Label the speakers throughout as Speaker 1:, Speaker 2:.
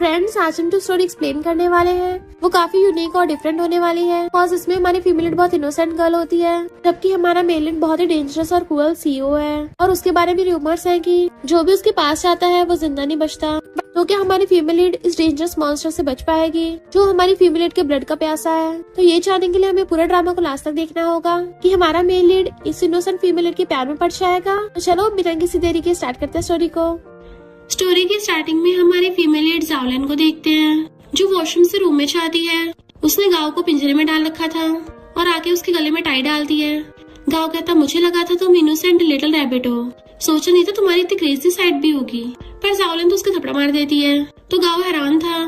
Speaker 1: Friends, आज हम जो स्टोरी एक्सप्लेन करने वाले हैं वो काफी यूनिक और डिफरेंट होने वाली है। बिकॉज इसमें हमारी फीमेल लीड बहुत इनोसेंट गर्ल होती है, जबकि हमारा मेल लीड बहुत ही डेंजरस और क्रूअल सीईओ है। और उसके बारे में रूमर्स हैं कि जो भी उसके पास जाता है वो जिंदा नहीं बचता। तो क्या हमारी फीमेल लीड इस डेंजरस मॉन्स्टर से बच पाएगी जो हमारी फीमेल लीड के ब्लड का प्यासा है? तो ये जानने के लिए हमें पूरा ड्रामा को लास्ट तक देखना होगा कि हमारा मेल लीड इस इनोसेंट फीमेल लीड के प्यार में पड़ जाएगा। तो चलो बिना किसी देरी के स्टार्ट करते हैं स्टोरी को।
Speaker 2: स्टोरी की स्टार्टिंग में हमारी फीमेल लीड जावलन को देखते हैं जो वॉशरूम से रूम में जाती है। उसने गाँव को पिंजरे में डाल रखा था और आके उसके गले में टाई डालती है। गाँव कहता, मुझे लगा था तुम इनोसेंट लिटिल रैबिट हो, सोचा नहीं था तुम्हारी इतनी क्रेजी साइड भी होगी। पर जावलन तो उसके थप्पड़ मार देती है। तो गाँव हैरान था।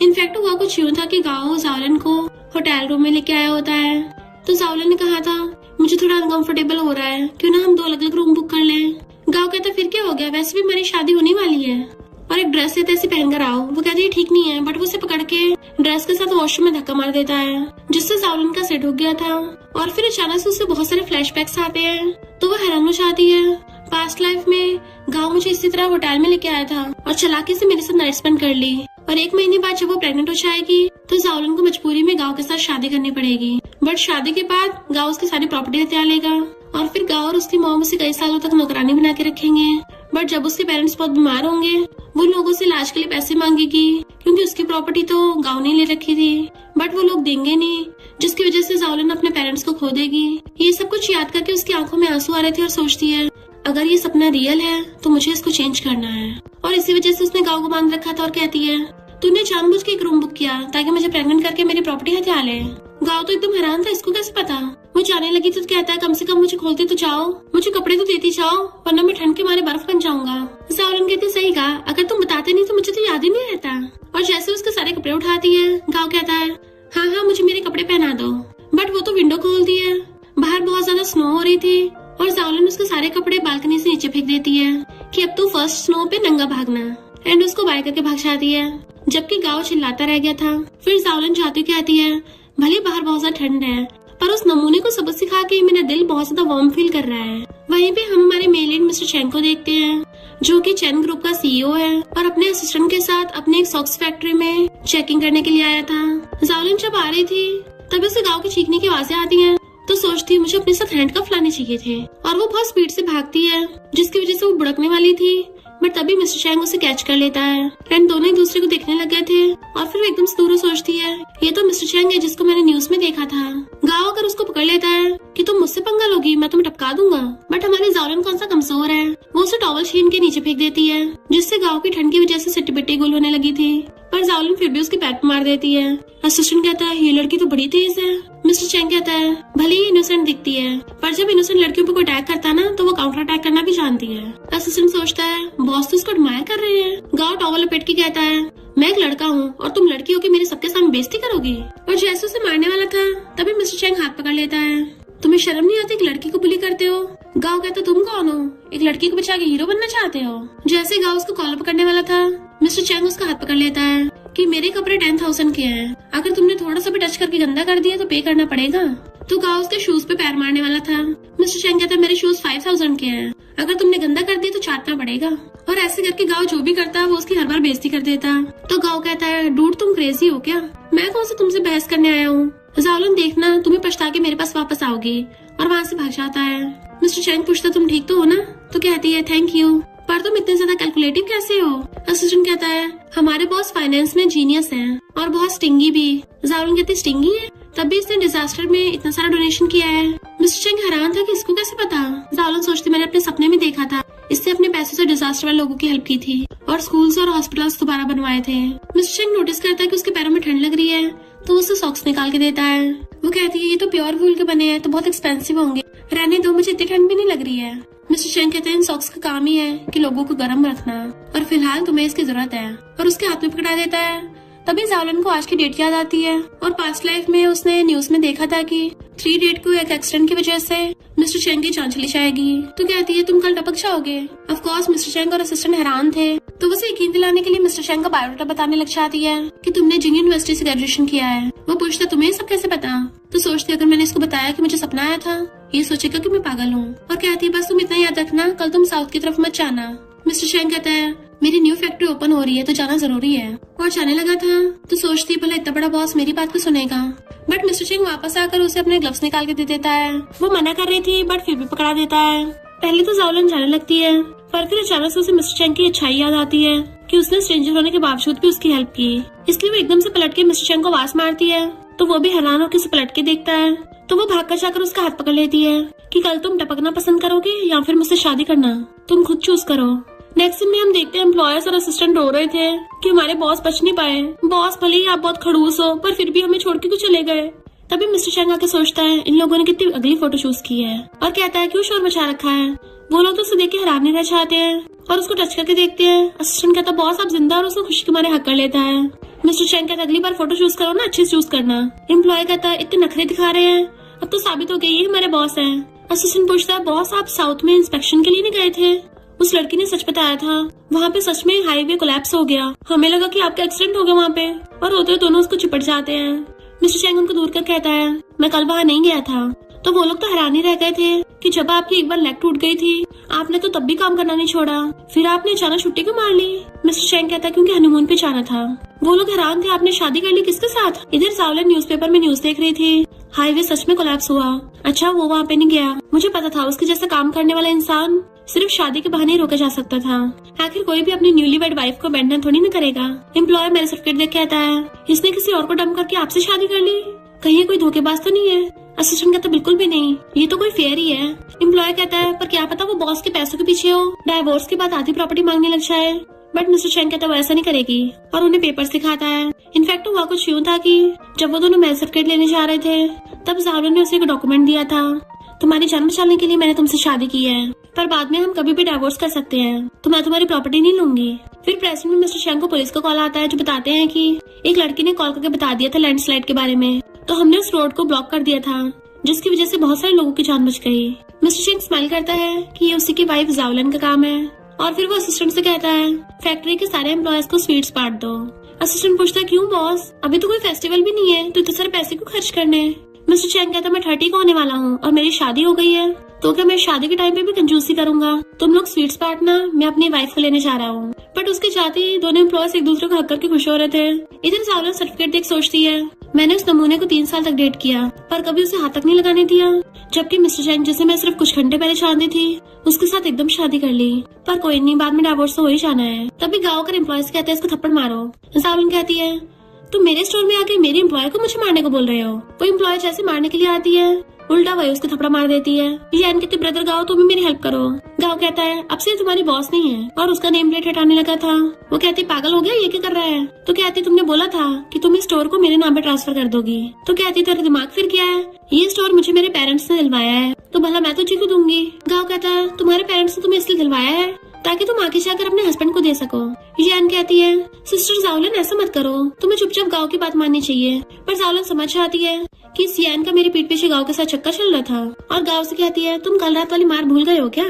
Speaker 2: इनफैक्ट हुआ कुछ यूं था कि गाँव जावलन को होटल रूम में लेके आया होता है। तो जावलन ने कहा था, मुझे थोड़ा अनकंफर्टेबल हो रहा है, क्यों ना हम 2 अलग अलग रूम बुक कर लें। गाँव कहता, फिर क्या हो गया, वैसे भी हमारी शादी होने वाली है और एक ड्रेस है ऐसे पहन कर आओ। वो कहती है ठीक नहीं है, बट वो उसे पकड़ के ड्रेस के साथ वॉशरूम में धक्का मार देता है, जिससे जावलन का सिर ढुक गया था। और फिर अचानक से उसे बहुत सारे फ्लैशबैक्स आते हैं। तो वो हैरान हो जाती है। पास्ट लाइफ में गाँव मुझे इसी तरह होटल में लेके आया था और चालाकी से मेरे साथ नाइट स्पेंड कर ली। और 1 महीने बाद जब वो प्रेग्नेंट हो जाएगी तो जावलन को मजबूरी में गाँव के साथ शादी करनी पड़ेगी। बट शादी के बाद गाँव उसकी सारी प्रॉपर्टी हथिया लेगा और फिर गाँव और उसकी मॉम उसे कई सालों तक नौकरानी बना के रखेंगे। बट जब उसके पेरेंट्स बहुत बीमार होंगे वो लोगों से इलाज के लिए पैसे मांगेगी, क्योंकि उसकी प्रॉपर्टी तो गाँव ने ले रखी थी। बट वो लोग देंगे नहीं, जिसकी वजह से जावलन अपने पेरेंट्स को खो देगी। ये सब कुछ याद करके उसकी आंखों में आंसू आ रहे थे और सोचती है, अगर ये सपना रियल है तो मुझे इसको चेंज करना है। और इसी वजह से उसने गाँव को बांध रखा था और कहती है, तूने जानबूझ के एक रूम बुक किया ताकि मुझे प्रेग्नेंट करके मेरी प्रॉपर्टी हथिया ले। गाँव तो एकदम हैरान था, इसको कैसे पता। वो जाने लगी तो कहता है, कम से कम मुझे खोलते तो जाओ, मुझे कपड़े तो देती जाओ, वरना मैं ठंड के मारे बर्फ बन जाऊंगा। जावलन कहती, सही कहा, अगर तुम बताते नहीं तो मुझे तो याद ही नहीं रहता। और जैसे उसके सारे कपड़े उठाती है, गाँव कहता है, हाँ हाँ मुझे मेरे कपड़े पहना दो। बट वो तो विंडो खोलती है। बाहर बहुत ज्यादा स्नो हो रही थी और जावलन उसके सारे कपड़े बालकनी से नीचे फेंक देती है कि अब तो फर्स्ट स्नो पे नंगा भागना, एंड उसको बाय करके भाग जाती है। जबकि गाँव चिल्लाता रह गया था। फिर जावलन जाती कहती है, भले बाहर बहुत ज्यादा ठंड है पर उस नमूने को सबक सिखा के मेरा दिल बहुत ज्यादा वार्म फील कर रहा है। वहीं पे हम हमारे मेल लीड मिस्टर चैन को देखते हैं, जो कि चैन ग्रुप का सीईओ है और अपने असिस्टेंट के साथ अपने एक सॉक्स फैक्ट्री में चेकिंग करने के लिए आया था। जावलन जब आ रही थी तभी उसे गाँव की चीखने की आवाजें आती हैं। तो सोचती मुझे अपने साथ हैंडकफ लाने चाहिए थे। और वो बहुत स्पीड से भागती है, जिसकी वजह से वो बुड़कने वाली थी। बट तभी मिस्टर चैंग उसे कैच कर लेता है एंड दोनों एक दूसरे को देखने लग गए थे। और फिर वो एकदम से दूर सोचती है, ये तो मिस्टर चैंग है जिसको मैंने न्यूज में देखा था। गाँव अगर उसको पकड़ लेता है कि तुम मुझसे पंगा लोगी, मैं तुम्हें टपका दूंगा। बट हमारी जावलन कौन सा कमजोर है, वो उसे टॉवल छीन के नीचे फेंक देती है, जिससे गाँव की ठंड की वजह से सिट्टी गुल होने लगी थी। पर जावलन फिर भी उसके पैर पर मार देती है। असिस्टेंट कहता है, ये लड़की तो बड़ी तेज है। मिस्टर चैंग कहता है, भले ही इनोसेंट दिखती है पर जब इनोसेंट लड़कियों पे कोई अटैक करता है ना तो वो काउंटर अटैक करना भी जानती है। असिस्टेंट सोचता है, बॉस तो इसको एडमायर कर रहे हैं। गाँव टॉवल लपेट के कहता है, मैं एक लड़का हूँ और तुम लड़की हो के मेरे सबके सामने बेइज्जती करोगी। और जैसे उसे मारने वाला था तभी मिस्टर चैंग हाथ पकड़ लेता है। तुम्हें शर्म नहीं आती एक लड़की को बुली करते हो? गाँव कहता, तुम कौन हो, एक लड़की को बचा के हीरो बनना चाहते हो? जैसे गाँव उसको कॉलर पकड़ने वाला था मिस्टर चैंग उसका हाथ पकड़ लेता है कि मेरे कपड़े 10,000 के हैं, अगर तुमने थोड़ा सा भी टच करके गंदा कर दिया तो पे करना पड़ेगा। तो गाँव उसके शूज पे पैर मारने वाला था। मिस्टर चैंग कहता है, मेरे शूज 5,000 के हैं, अगर तुमने गंदा कर दिया तो चाटना पड़ेगा। और ऐसे करके गाँव जो भी करता वो उसकी हर बार बेइज्जती कर देता। तो गाँव कहता है, डूड तुम क्रेजी हो क्या, मैं कौन सा तुमसे बहस करने आया हूँ, जावलन देखना तुम्हें पछता के मेरे पास वापस आओगी। और वहाँ से भाग जाता है। मिस्टर चैंग पूछता, तुम ठीक तो हो ना? तो कहती है, थैंक यू, पर तुम इतने ज्यादा कैलकुलेटिव कैसे हो? असिस्टेंट कहता है, हमारे बॉस फाइनेंस में जीनियस हैं और बहुत स्टिंगी भी। जावलन कहती, स्टिंगी है, तब भी इसने डिजास्टर में इतना सारा डोनेशन किया है। मिस्टर चैंग हैरान था कि इसको कैसे पता। जावलन सोचती, मैंने अपने सपने में देखा था, इससे अपने पैसों से डिजास्टर वाले लोगों की हेल्प की थी और स्कूल्स और हॉस्पिटल्स दोबारा बनवाए थे। मिस्टर चैंग नोटिस करता है कि उसके पैरों में ठंड लग रही है तो उसे सॉक्स निकाल के देता है। वो कहती है, ये तो प्योर वूल के बने हैं तो बहुत एक्सपेंसिव होंगे, रहने दो, मुझे इतनी ठंड भी नहीं लग रही है। मिस्टर चैंग कहते हैं, इन सॉक्स का काम ही है कि लोगों को गर्म रखना और फिलहाल तुम्हें इसकी जरूरत है। और उसके हाथ में पकड़ा देता है। तभी जावलन को आज की डेट याद आती है और पास्ट लाइफ में उसने न्यूज में देखा था कि 3 डेट को एक एक्सीडेंट की वजह से मिस्टर चैंग की जान चली जाएगी। तो कहती है, तुम कल टपक जाओगे। ऑफ कोर्स मिस्टर चैंग और असिस्टेंट हैरान थे, तो उसे यकीन दिलाने के लिए मिस्टर चैंग का बायोडाटा बताने लग जाती है कि तुमने जिंग यूनिवर्सिटी से ग्रेजुएशन किया है। वो पूछता, तुम्हें सब कैसे पता? तो सोचती, अगर मैंने इसको बताया कि मुझे सपना आया था ये सोचेगा कि मैं पागल हूँ। और कहती है, बस तुम इतना याद रखना, कल तुम साउथ की तरफ मत जाना। मिस्टर चैंग कहता है, मेरी न्यू फैक्ट्री ओपन हो रही है तो जाना जरूरी है। और जाने लगा था तो सोचती भला इतना बड़ा बॉस मेरी बात को सुनेगा, बट मिस्टर चेंग वापस आकर उसे अपने ग्लव्स निकाल के दे देता है। वो मना कर रही थी बट फिर भी पकड़ा देता है। पहले तो जाओलन जाने लगती है, पर फिर अचानक से उसे मिस्टर चेंग की अच्छाई याद आती है कि उसने स्ट्रेंजर होने के बावजूद भी उसकी हेल्प की। इसलिए वो एकदम से पलट के मिस्टर चेंग को आवाज मारती है, तो वो भी हैरान होकर उसे पलट के देखता है। तो वो भागकर जाकर उसका हाथ पकड़ लेती है कि कल तुम टपकना पसंद करोगे या फिर मुझसे शादी करना, तुम खुद चूज करो। नेक्स्ट सीन में हम देखते हैं एम्प्लॉयर्स और असिस्टेंट रो रहे थे कि हमारे बॉस बच नहीं पाए। बॉस भले ही आप बहुत खड़ूस हो पर फिर भी हमें छोड़ के क्यों चले गए। तभी मिस्टर चेंग आके सोचता है इन लोगों ने कितनी अगली फोटो चूज की है और कहता है क्यों शोर मचा रखा है। वो लोग तो उसे देख के हैरान नहीं रह जाते हैं और उसको टच करके देखते हैं। असिस्टेंट कहता बॉस आप जिंदा, और उसको खुशी के मारे हक कर लेता है। मिस्टर चेंग कहता अगली बार फोटो चूज करो ना, अच्छी चूज करना। एम्प्लॉय कहता है इतने नखरे दिखा रहे हैं, अब तो साबित हो गई है हमारे बॉस है। असिस्टेंट पूछता है बॉस आप साउथ में इंस्पेक्शन के लिए नहीं गए थे? उस लड़की ने सच बताया था, वहाँ पे सच में हाईवे कोलैप्स हो गया, हमें लगा कि आपका एक्सीडेंट हो गया वहाँ पे, और होते हुए दोनों उसको चिपट जाते हैं। मिस्टर चेंग उनको दूर कर कहता है मैं कल वहाँ नहीं गया था। तो वो लोग तो हैरान ही रह गए थे कि जब आपकी एक बार लेग टूट गई थी आपने तो तब भी काम करना नहीं छोड़ा, फिर आपने अचानक छुट्टी क्यों मार ली? मिस्टर चेंग कहता है क्योंकि हनीमून पे जाना था। वो लोग हैरान थे आपने शादी कर ली किसके साथ? इधर जाओलन न्यूज़पेपर में न्यूज देख रही थी, हाईवे सच में कोलैप्स हुआ। अच्छा वो वहाँ पे नहीं गया, मुझे पता था उसके जैसा काम करने वाला इंसान सिर्फ शादी के बहाने रोका जा सकता था। आखिर कोई भी अपनी न्यूली वेड वाइफ को अबैंडन थोड़ी न करेगा। एम्प्लॉयर मेरे सर्टिफिकेट देख कहता है इसने किसी और को डंप करके आपसे शादी कर ली, कहीं कोई धोखेबाज तो नहीं है? असिस्टेंट कहता बिल्कुल भी नहीं, ये तो कोई फेयर ही है। एम्प्लॉयर कहता है पर क्या पता वो बॉस के पैसों के पीछे हो, डाइवोर्स के बाद आधी प्रॉपर्टी मांगने लग जाए। बट मिस्टर चेंग कहता है वो ऐसा नहीं करेगी और उन्हें पेपर्स दिखाता है। इनफैक्ट हुआ कुछ यूँ था कि जब वो दोनों मैरिज सर्टिफिकेट लेने जा रहे थे तब जाओलन ने उसे एक डॉक्यूमेंट दिया था, तुम्हारी जान बचाने के लिए मैंने तुमसे शादी की है, पर बाद में हम कभी भी डाइवोर्स कर सकते हैं, तो मैं तुम्हारी प्रॉपर्टी नहीं लूंगी। फिर प्रेस में मिस्टर चेंग को पुलिस का कॉल आता है जो बताते हैं कि एक लड़की ने कॉल करके बता दिया था लैंडस्लाइड के बारे में, तो हमने उस रोड को ब्लॉक कर दिया था जिसकी वजह से बहुत सारे लोगों की जान बच गई। मिस्टर चेंग स्माइल करता है कि ये उसी की वाइफ जाओलन का काम है और फिर वो असिस्टेंट से कहता है फैक्ट्री के सारे एम्प्लॉयज को स्वीट्स बांट दो। असिस्टेंट पूछता है क्यों बॉस, अभी तो कोई फेस्टिवल भी नहीं है तो इतने सारे पैसे क्यों खर्च करने? मिस्टर चेंग कहता मैं 30 का होने वाला हूँ और मेरी शादी हो गई है, तो क्या मैं शादी के टाइम पे भी कंजूसी करूंगा? तुम लोग स्वीट्स बांटना, मैं अपनी वाइफ को लेने जा रहा हूँ। बट उसके जाते ही दोनों एम्प्लॉयज एक दूसरे को हक करके खुश हो रहे थे। इधर जाओलन सर्टिफिकेट देख सोचती है मैंने उस नमूने को 3 साल तक डेट किया पर कभी उसे हाथ तक नहीं लगाने दिया, जबकि मिस्टर चेंग जिसे मैं सिर्फ कुछ घंटे पहले जानती थी उसके साथ एकदम शादी कर ली। पर कोई नहीं, बाद में डाइवोर्स तो हो ही जाना है। तभी गाँव कर एम्प्लॉयज कहते हैं इसको थप्पड़ मारो। जाओलन कहती है तुम मेरे स्टोर में आके मेरे एम्प्लॉय को मुझे मारने को बोल रहे हो। वो एम्प्लॉय जैसे मारने के लिए आती है उल्टा वही उसके थप्पड़ मार देती है। यान कहती ब्रदर गाँव तुम भी मेरी हेल्प करो। गाँव कहता है अब से तुम्हारी बॉस नहीं है और उसका नेम प्लेट हटाने लगा था। वो कहती पागल हो गया, ये क्या कर रहा है? तो कहती तुमने बोला था कि तुम इस स्टोर को मेरे नाम पे ट्रांसफर कर दोगी। तो कहती तेरा दिमाग फिर क्या है, ये स्टोर मुझे मेरे पेरेंट्स ने दिलवाया है तो भला मैं तुझे क्यों दूंगी? गाँव कहता है तुम्हारे पेरेंट्स ने तुम्हें इसलिए दिलवाया है ताकि तुम आगे जाकर अपने हस्बैंड को दे सको। यान कहती है सिस्टर जाओलन ऐसा मत करो, तुम्हें चुपचाप गाँव की बात माननी चाहिए। पर जाओलन समझ जाती है कि इस यान का मेरे पीठ पीछे गाँव के साथ चक्कर चल रहा था और गाँव से कहती है तुम कल रात वाली मार भूल गए हो क्या?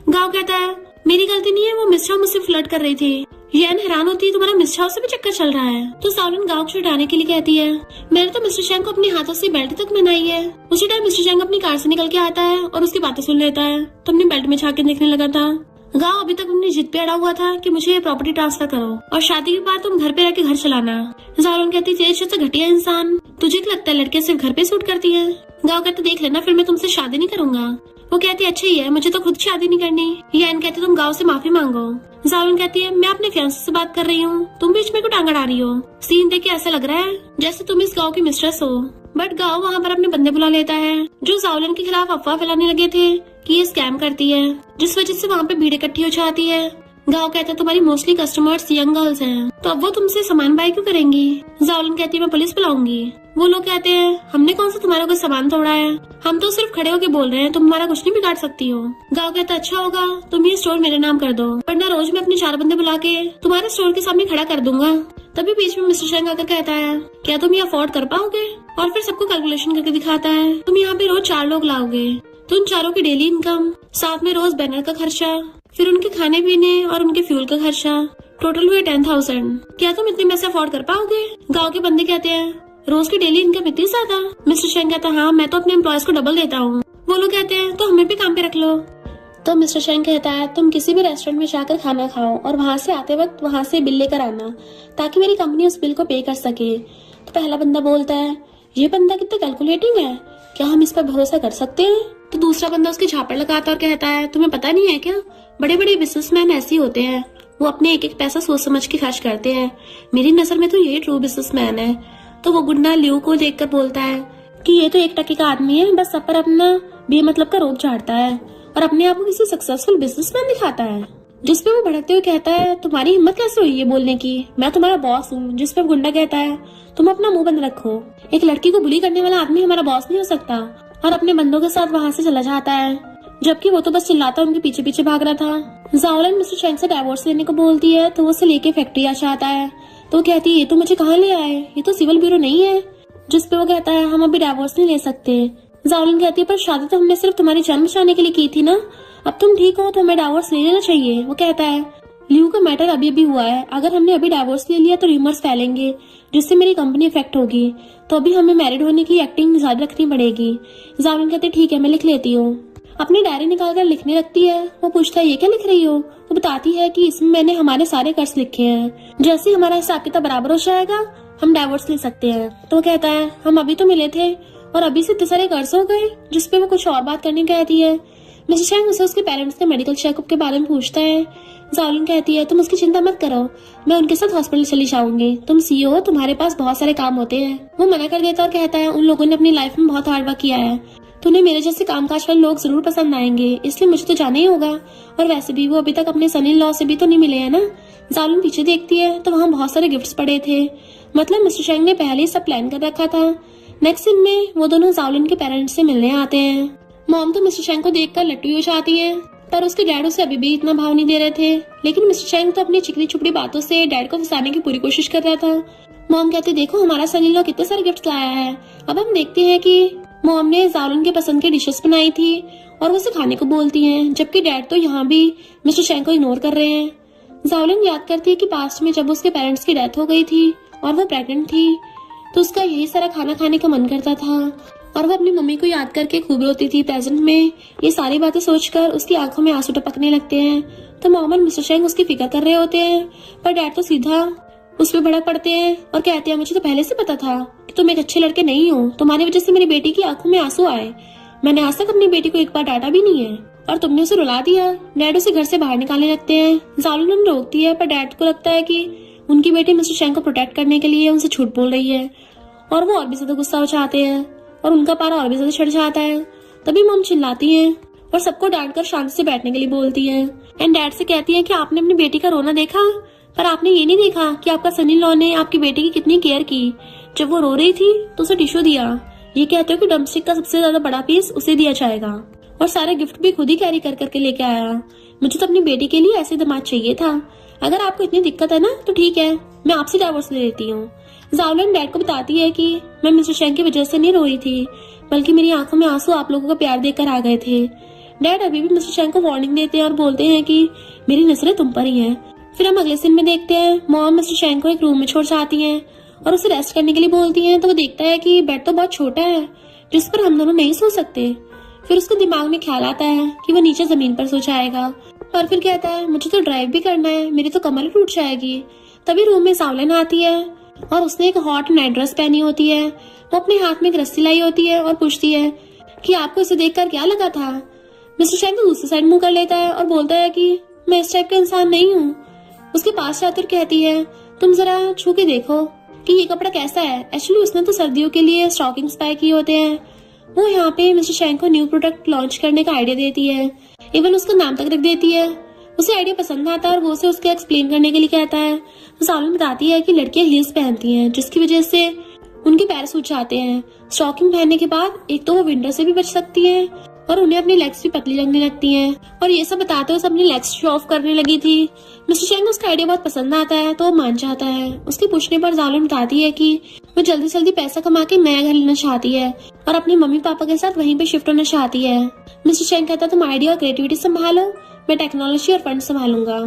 Speaker 2: गाँव कहता है मेरी गलती नहीं है, वो मिस चाओ मुझसे फ्लर्ट कर रही थी। यान हैरान होती है तुम्हारा मिस चाओ से भी चक्कर चल रहा है। तो जाओलन गाँव को छुड़ाने के लिए कहती है मैंने तो मिस्टर चेंग को अपने हाथों से बेल्ट तक बनाई है। उसी टाइम मिस्टर चेंग अपनी कार से निकल के आता है और उसकी बातें सुन लेता है तो अपनी बेल्ट में झाँक के देखने लगा था। गाँव अभी तक अपनी जिद पे अड़ा हुआ था कि मुझे ये प्रॉपर्टी ट्रांसफर करो और शादी के बाद तुम घर पे रह के घर चलाना। जाओलन कहती तेरे जैसा घटिया इंसान, तुझे क्या लगता है लड़के सिर्फ घर पे सूट करती है? गाँव कहते देख लेना फिर मैं तुमसे शादी नहीं करूंगा। वो कहती अच्छा ही है, मुझे तो खुद शादी नहीं करनी। यान कहती तुम गाँव से माफी मांगो। जाओलन कहती है मैं अपने फियांसे से बात कर रही हूँ, तुम बीच में क्यों टांग अड़ा रही हो? सीन देख के ऐसा लग रहा है जैसे तुम इस गाँव की मिस्ट्रेस हो। बट गाँव वहाँ पर अपने बंदे बुला लेता है जो जाओलन के खिलाफ अफवाह फैलाने लगे थे कि ये स्कैम करती है, जिस वजह से वहाँ पे भीड़ इकट्ठी हो जाती है। गाँव कहता है तुम्हारी मोस्टली कस्टमर्स यंग गर्ल्स हैं तो अब वो तुमसे सामान बाय क्यों करेंगी? जाओलन कहती है मैं पुलिस बुलाऊंगी। वो लोग कहते हैं हमने कौन सा तुम्हारा कोई सामान तोड़ा है, हम तो सिर्फ खड़े होके बोल रहे हैं, तुम हमारा कुछ नहीं बिगाड़ सकती हो। गाँव कहता है अच्छा होगा तुम ये स्टोर मेरे नाम कर दो वरना रोज मैं अपने 4 बंदे बुला के तुम्हारे स्टोर के सामने खड़ा कर दूंगा। तभी बीच में मिस्टर चेंग आकर कहता है क्या तुम ये अफोर्ड कर पाओगे? और फिर सबको कैलकुलेशन करके दिखाता है तुम यहाँ पे रोज 4 लोग लाओगे तो उन चारों की डेली इनकम, साथ में रोज बैनर का खर्चा, फिर उनके खाने पीने और उनके फ्यूल का खर्चा, टोटल हुए 10,000। क्या तुम इतने पैसे अफोर्ड कर पाओगे? गाँव के बंदे कहते हैं रोज की डेली इनकम इतनी ज्यादा? मिस्टर चेंग कहता है हाँ मैं तो अपने एम्प्लॉयज को डबल देता हूँ। वो लोग कहते हैं तो हमें भी काम पे रख लो। तो मिस्टर शेंग कहता है तुम किसी भी रेस्टोरेंट में जाकर खाना खाओ और वहां से आते वक्त वहां से बिल लेकर आना ताकि मेरी कंपनी उस बिल को पे कर सके। तो पहला बंदा बोलता है ये बंदा कितना कैलकुलेटिंग है, क्या हम इस पर भरोसा कर सकते हैं? तो दूसरा बंदा उसके झापड़ लगाता और कहता है तुम्हें पता नहीं है क्या, बड़े बड़े बिजनेसमैन ऐसे होते हैं, वो अपने एक एक पैसा सोच समझ के खर्च करते हैं। मेरी नजर में तो ये ट्रू बिजनेसमैन है। तो वो गुंडा ल्यू को देखकर बोलता है कि ये तो 1 टके का आदमी है, बस सब पर अपना बेमतलब का रोप झाड़ता है और अपने आप को किसी सक्सेसफुल बिजनेसमैन दिखाता है। जिसपे वो भड़कते हुए कहता है तुम्हारी हिम्मत कैसे हुई है बोलने की, मैं तुम्हारा बॉस हूँ। जिसपे गुंडा कहता है तुम अपना मुंह बंद रखो, एक लड़की को बुली करने वाला आदमी हमारा बॉस नहीं हो सकता। और अपने बंदों के साथ वहाँ से चला जाता है, जबकि वो तो बस चिल्लाता उनके पीछे पीछे भाग रहा था। जाओलन मिस्टर शेंग से डाइवोर्स लेने को बोलती है तो वो उसे लेके फैक्ट्री आ जाता है। तो वो कहती है ये तो मुझे कहाँ ले आए, ये तो सिविल ब्यूरो नहीं है। जिसपे वो कहता है हम अभी डाइवोर्स नहीं ले सकते। जाओलन कहती है पर शादी तो हमने सिर्फ तुम्हारी जान बचाने के लिए की थी ना, अब तुम ठीक हो तो हमें डाइवोर्स ले लेना चाहिए। वो कहता है ल्यू का मैटर अभी अभी हुआ है, अगर हमने अभी डाइवोर्स ले लिया तो रूमर्स फैलेंगे जिससे मेरी कंपनी इफेक्ट होगी, तो अभी हमें मैरिड होने की एक्टिंग जारी रखनी पड़ेगी। जाओलन कहते ठीक है मैं लिख लेती हूँ। अपनी डायरी निकालकर लिखने लगती है। वो पूछता है ये क्या लिख रही हो? वो बताती है कि इसमें मैंने हमारे सारे कर्ज लिखे हैं, जैसे ही हमारा हिसाब किताब बराबर हो जाएगा हम डाइवोर्स ले सकते हैं। तो वो कहता है हम अभी तो मिले थे और अभी से इतने सारे कर्ज हो गए। जिसपे वो कुछ और बात करने कहती है। मिस्टर शेंग उसे उसके पेरेंट्स के मेडिकल चेकअप के बारे में पूछता है। जाओलिन कहती है तुम उसकी चिंता मत करो, मैं उनके साथ हॉस्पिटल चली जाऊंगी, तुम सीईओ हो, तुम्हारे पास बहुत सारे काम होते हैं। वो मना कर देता और कहता है उन लोगों ने अपनी लाइफ में बहुत हार्ड वर्क किया है, तो उन्हें मेरे जैसे कामकाज वाले लोग जरूर पसंद आएंगे, इसलिए मुझे तो जाना ही होगा। और वैसे भी वो अभी तक अपने सन इन लॉ से भी तो नहीं मिले है ना। जाओलिन पीछे देखती है तो वहाँ बहुत सारे गिफ्ट्स पड़े थे, मतलब मिस्टर शेंग ने पहले ही सब प्लान कर रखा था। नेक्स्ट सीन में वो दोनों जाओलिन के पेरेंट्स से मिलने आते हैं। मॉम तो मिस्टर शेंग को देखकर लट्टू हो जाती है, पर उसके डैड उसे अभी भी इतना भाव नहीं दे रहे थे। लेकिन मिस्टर शेंग तो अपनी चिकनी चुपड़ी बातों से डैड को फंसाने की पूरी कोशिश कर रहा था। मॉम कहती देखो हमारा सन इन लॉ कितने सारे गिफ्ट लाया है। अब हम देखते हैं कि मॉम ने जाओलिन के पसंद की डिशेस बनाई थी और वो उसे खाने को बोलती हैं, जबकि डैड तो यहाँ भी मिस्टर शेंग को इग्नोर कर रहे हैं। जाओलिन याद करती है कि पास्ट में जब उसके पेरेंट्स की डेथ हो गई थी और वो प्रेग्नेंट थी तो उसका यही सारा खाना खाने का मन करता था और वो अपनी मम्मी को याद करके खूब रोती थी प्रेजेंट में। ये सारी बातें सोचकर उसकी आंखों में आंसू टपकने लगते हैं। तो मॉम और मिस्टर शेंग उसकी फिक्र कर रहे होते हैं, पर डैड तो सीधा उस पर भड़क पड़ते हैं और कहते हैं मुझे तो पहले से पता था कि तुम एक अच्छे लड़के नहीं हो, तुम्हारी वजह से मेरी बेटी की आंखों में आंसू आए। मैंने आज तक अपनी बेटी को एक बार डांटा भी नहीं है और तुमने उसे रुला दिया। डैड उसे घर से बाहर निकालने लगते हैं। जाओलिन उन्हें रोकती है, पर डैड को लगता है कि उनकी बेटी मिस्टर शेंग को प्रोटेक्ट करने के लिए उनसे झूठ बोल रही है और वो और भी ज्यादा गुस्सा हो जाते हैं और उनका पारा और भी ज्यादा चढ़ जाता है। तभी मॉम चिल्लाती है और सबको डांटकर शांति से बैठने के लिए बोलती है एंड डैड से कहती है कि आपने अपनी बेटी का रोना देखा, पर आपने ये नहीं देखा कि आपका सन इन लॉ ने आपकी बेटी की कितनी केयर की। जब वो रो रही थी तो उसे टिश्यू दिया। ये कहते हो कि ड्रमस्टिक का सबसे ज्यादा बड़ा पीस उसे दिया जाएगा और सारे गिफ्ट भी खुद ही कैरी कर करके लेके आया। मुझे तो अपनी बेटी के लिए ऐसे दामाद चाहिए था। अगर आपको इतनी दिक्कत है ना तो ठीक है, मैं आपसे डाइवोर्स ले लेती हूँ। जाओलिन डैड को बताती है कि मैं मिस्टर शेंग की वजह से नहीं रो रही थी, बल्कि मेरी आंखों में आंसू आप लोगों का प्यार देखकर आ गए थे। डैड अभी भी मिस्टर शेंग को वार्निंग देते हैं और बोलते हैं कि मेरी नजरें तुम पर ही हैं। फिर हम अगले सीन में देखते हैं मॉम मिस्टर शेंग को एक रूम में छोड़ जाती हैं और उसे रेस्ट करने के लिए बोलती हैं। तो वो देखता है कि बेड तो बहुत छोटा है जिस पर हम दोनों नहीं सो सकते। फिर उसके दिमाग में ख्याल आता है कि वो नीचे जमीन पर सो जाएगा और फिर कहता है मुझे तो ड्राइव भी करना है, मेरी तो कमर टूट जाएगी। तभी रूम में जाओलिन आती है और उसने एक हॉट नाइट ड्रेस पहनी होती है। वो अपने हाथ में एक रस्सी लाई होती है और पूछती है कि आपको इसे देखकर क्या लगा था। मिस्टर शेंग दूसरी साइड मुंह कर लेता है और बोलता है कि मैं इस टाइप का इंसान नहीं हूँ। उसके पास जाकर कहती है तुम जरा छू के देखो कि ये कपड़ा कैसा है। एक्चुअली उसने तो सर्दियों के लिए स्टॉकिंग्स पैक किए होते हैं। वो यहाँ पे मिस्टर शेंग को न्यू प्रोडक्ट लॉन्च करने का आइडिया देती है, इवन उसका नाम तक रख देती है। उसे आइडिया पसंद आता है और वो उसे उसके एक्सप्लेन करने के लिए कहता है। तो जाओलिन बताती है कि लड़कियां हील्स पहनती हैं जिसकी वजह से उनके पैर सूज जाते हैं। स्टॉकिंग पहनने के बाद एक तो वो विंटर से भी बच सकती है और उन्हें अपनी लेग्स भी पतली लगने लगती हैं। और ये सब बताते हुए अपनी लेग्स शो ऑफ करने लगी थी। मिस्टर शेंग को उसका आइडिया बहुत पसंद आता है तो वो मान जाता है। उसके पूछने पर जाओलिन बताती है कि वो जल्दी जल्दी पैसा कमा के नया घर लेना चाहती है और अपने मम्मी पापा के साथ वहीं पे शिफ्ट होना चाहती है। मिस्टर शेंग कहता है तुम आइडिया और क्रिएटिविटी संभालो, मैं टेक्नोलॉजी और फंड संभालूंगा।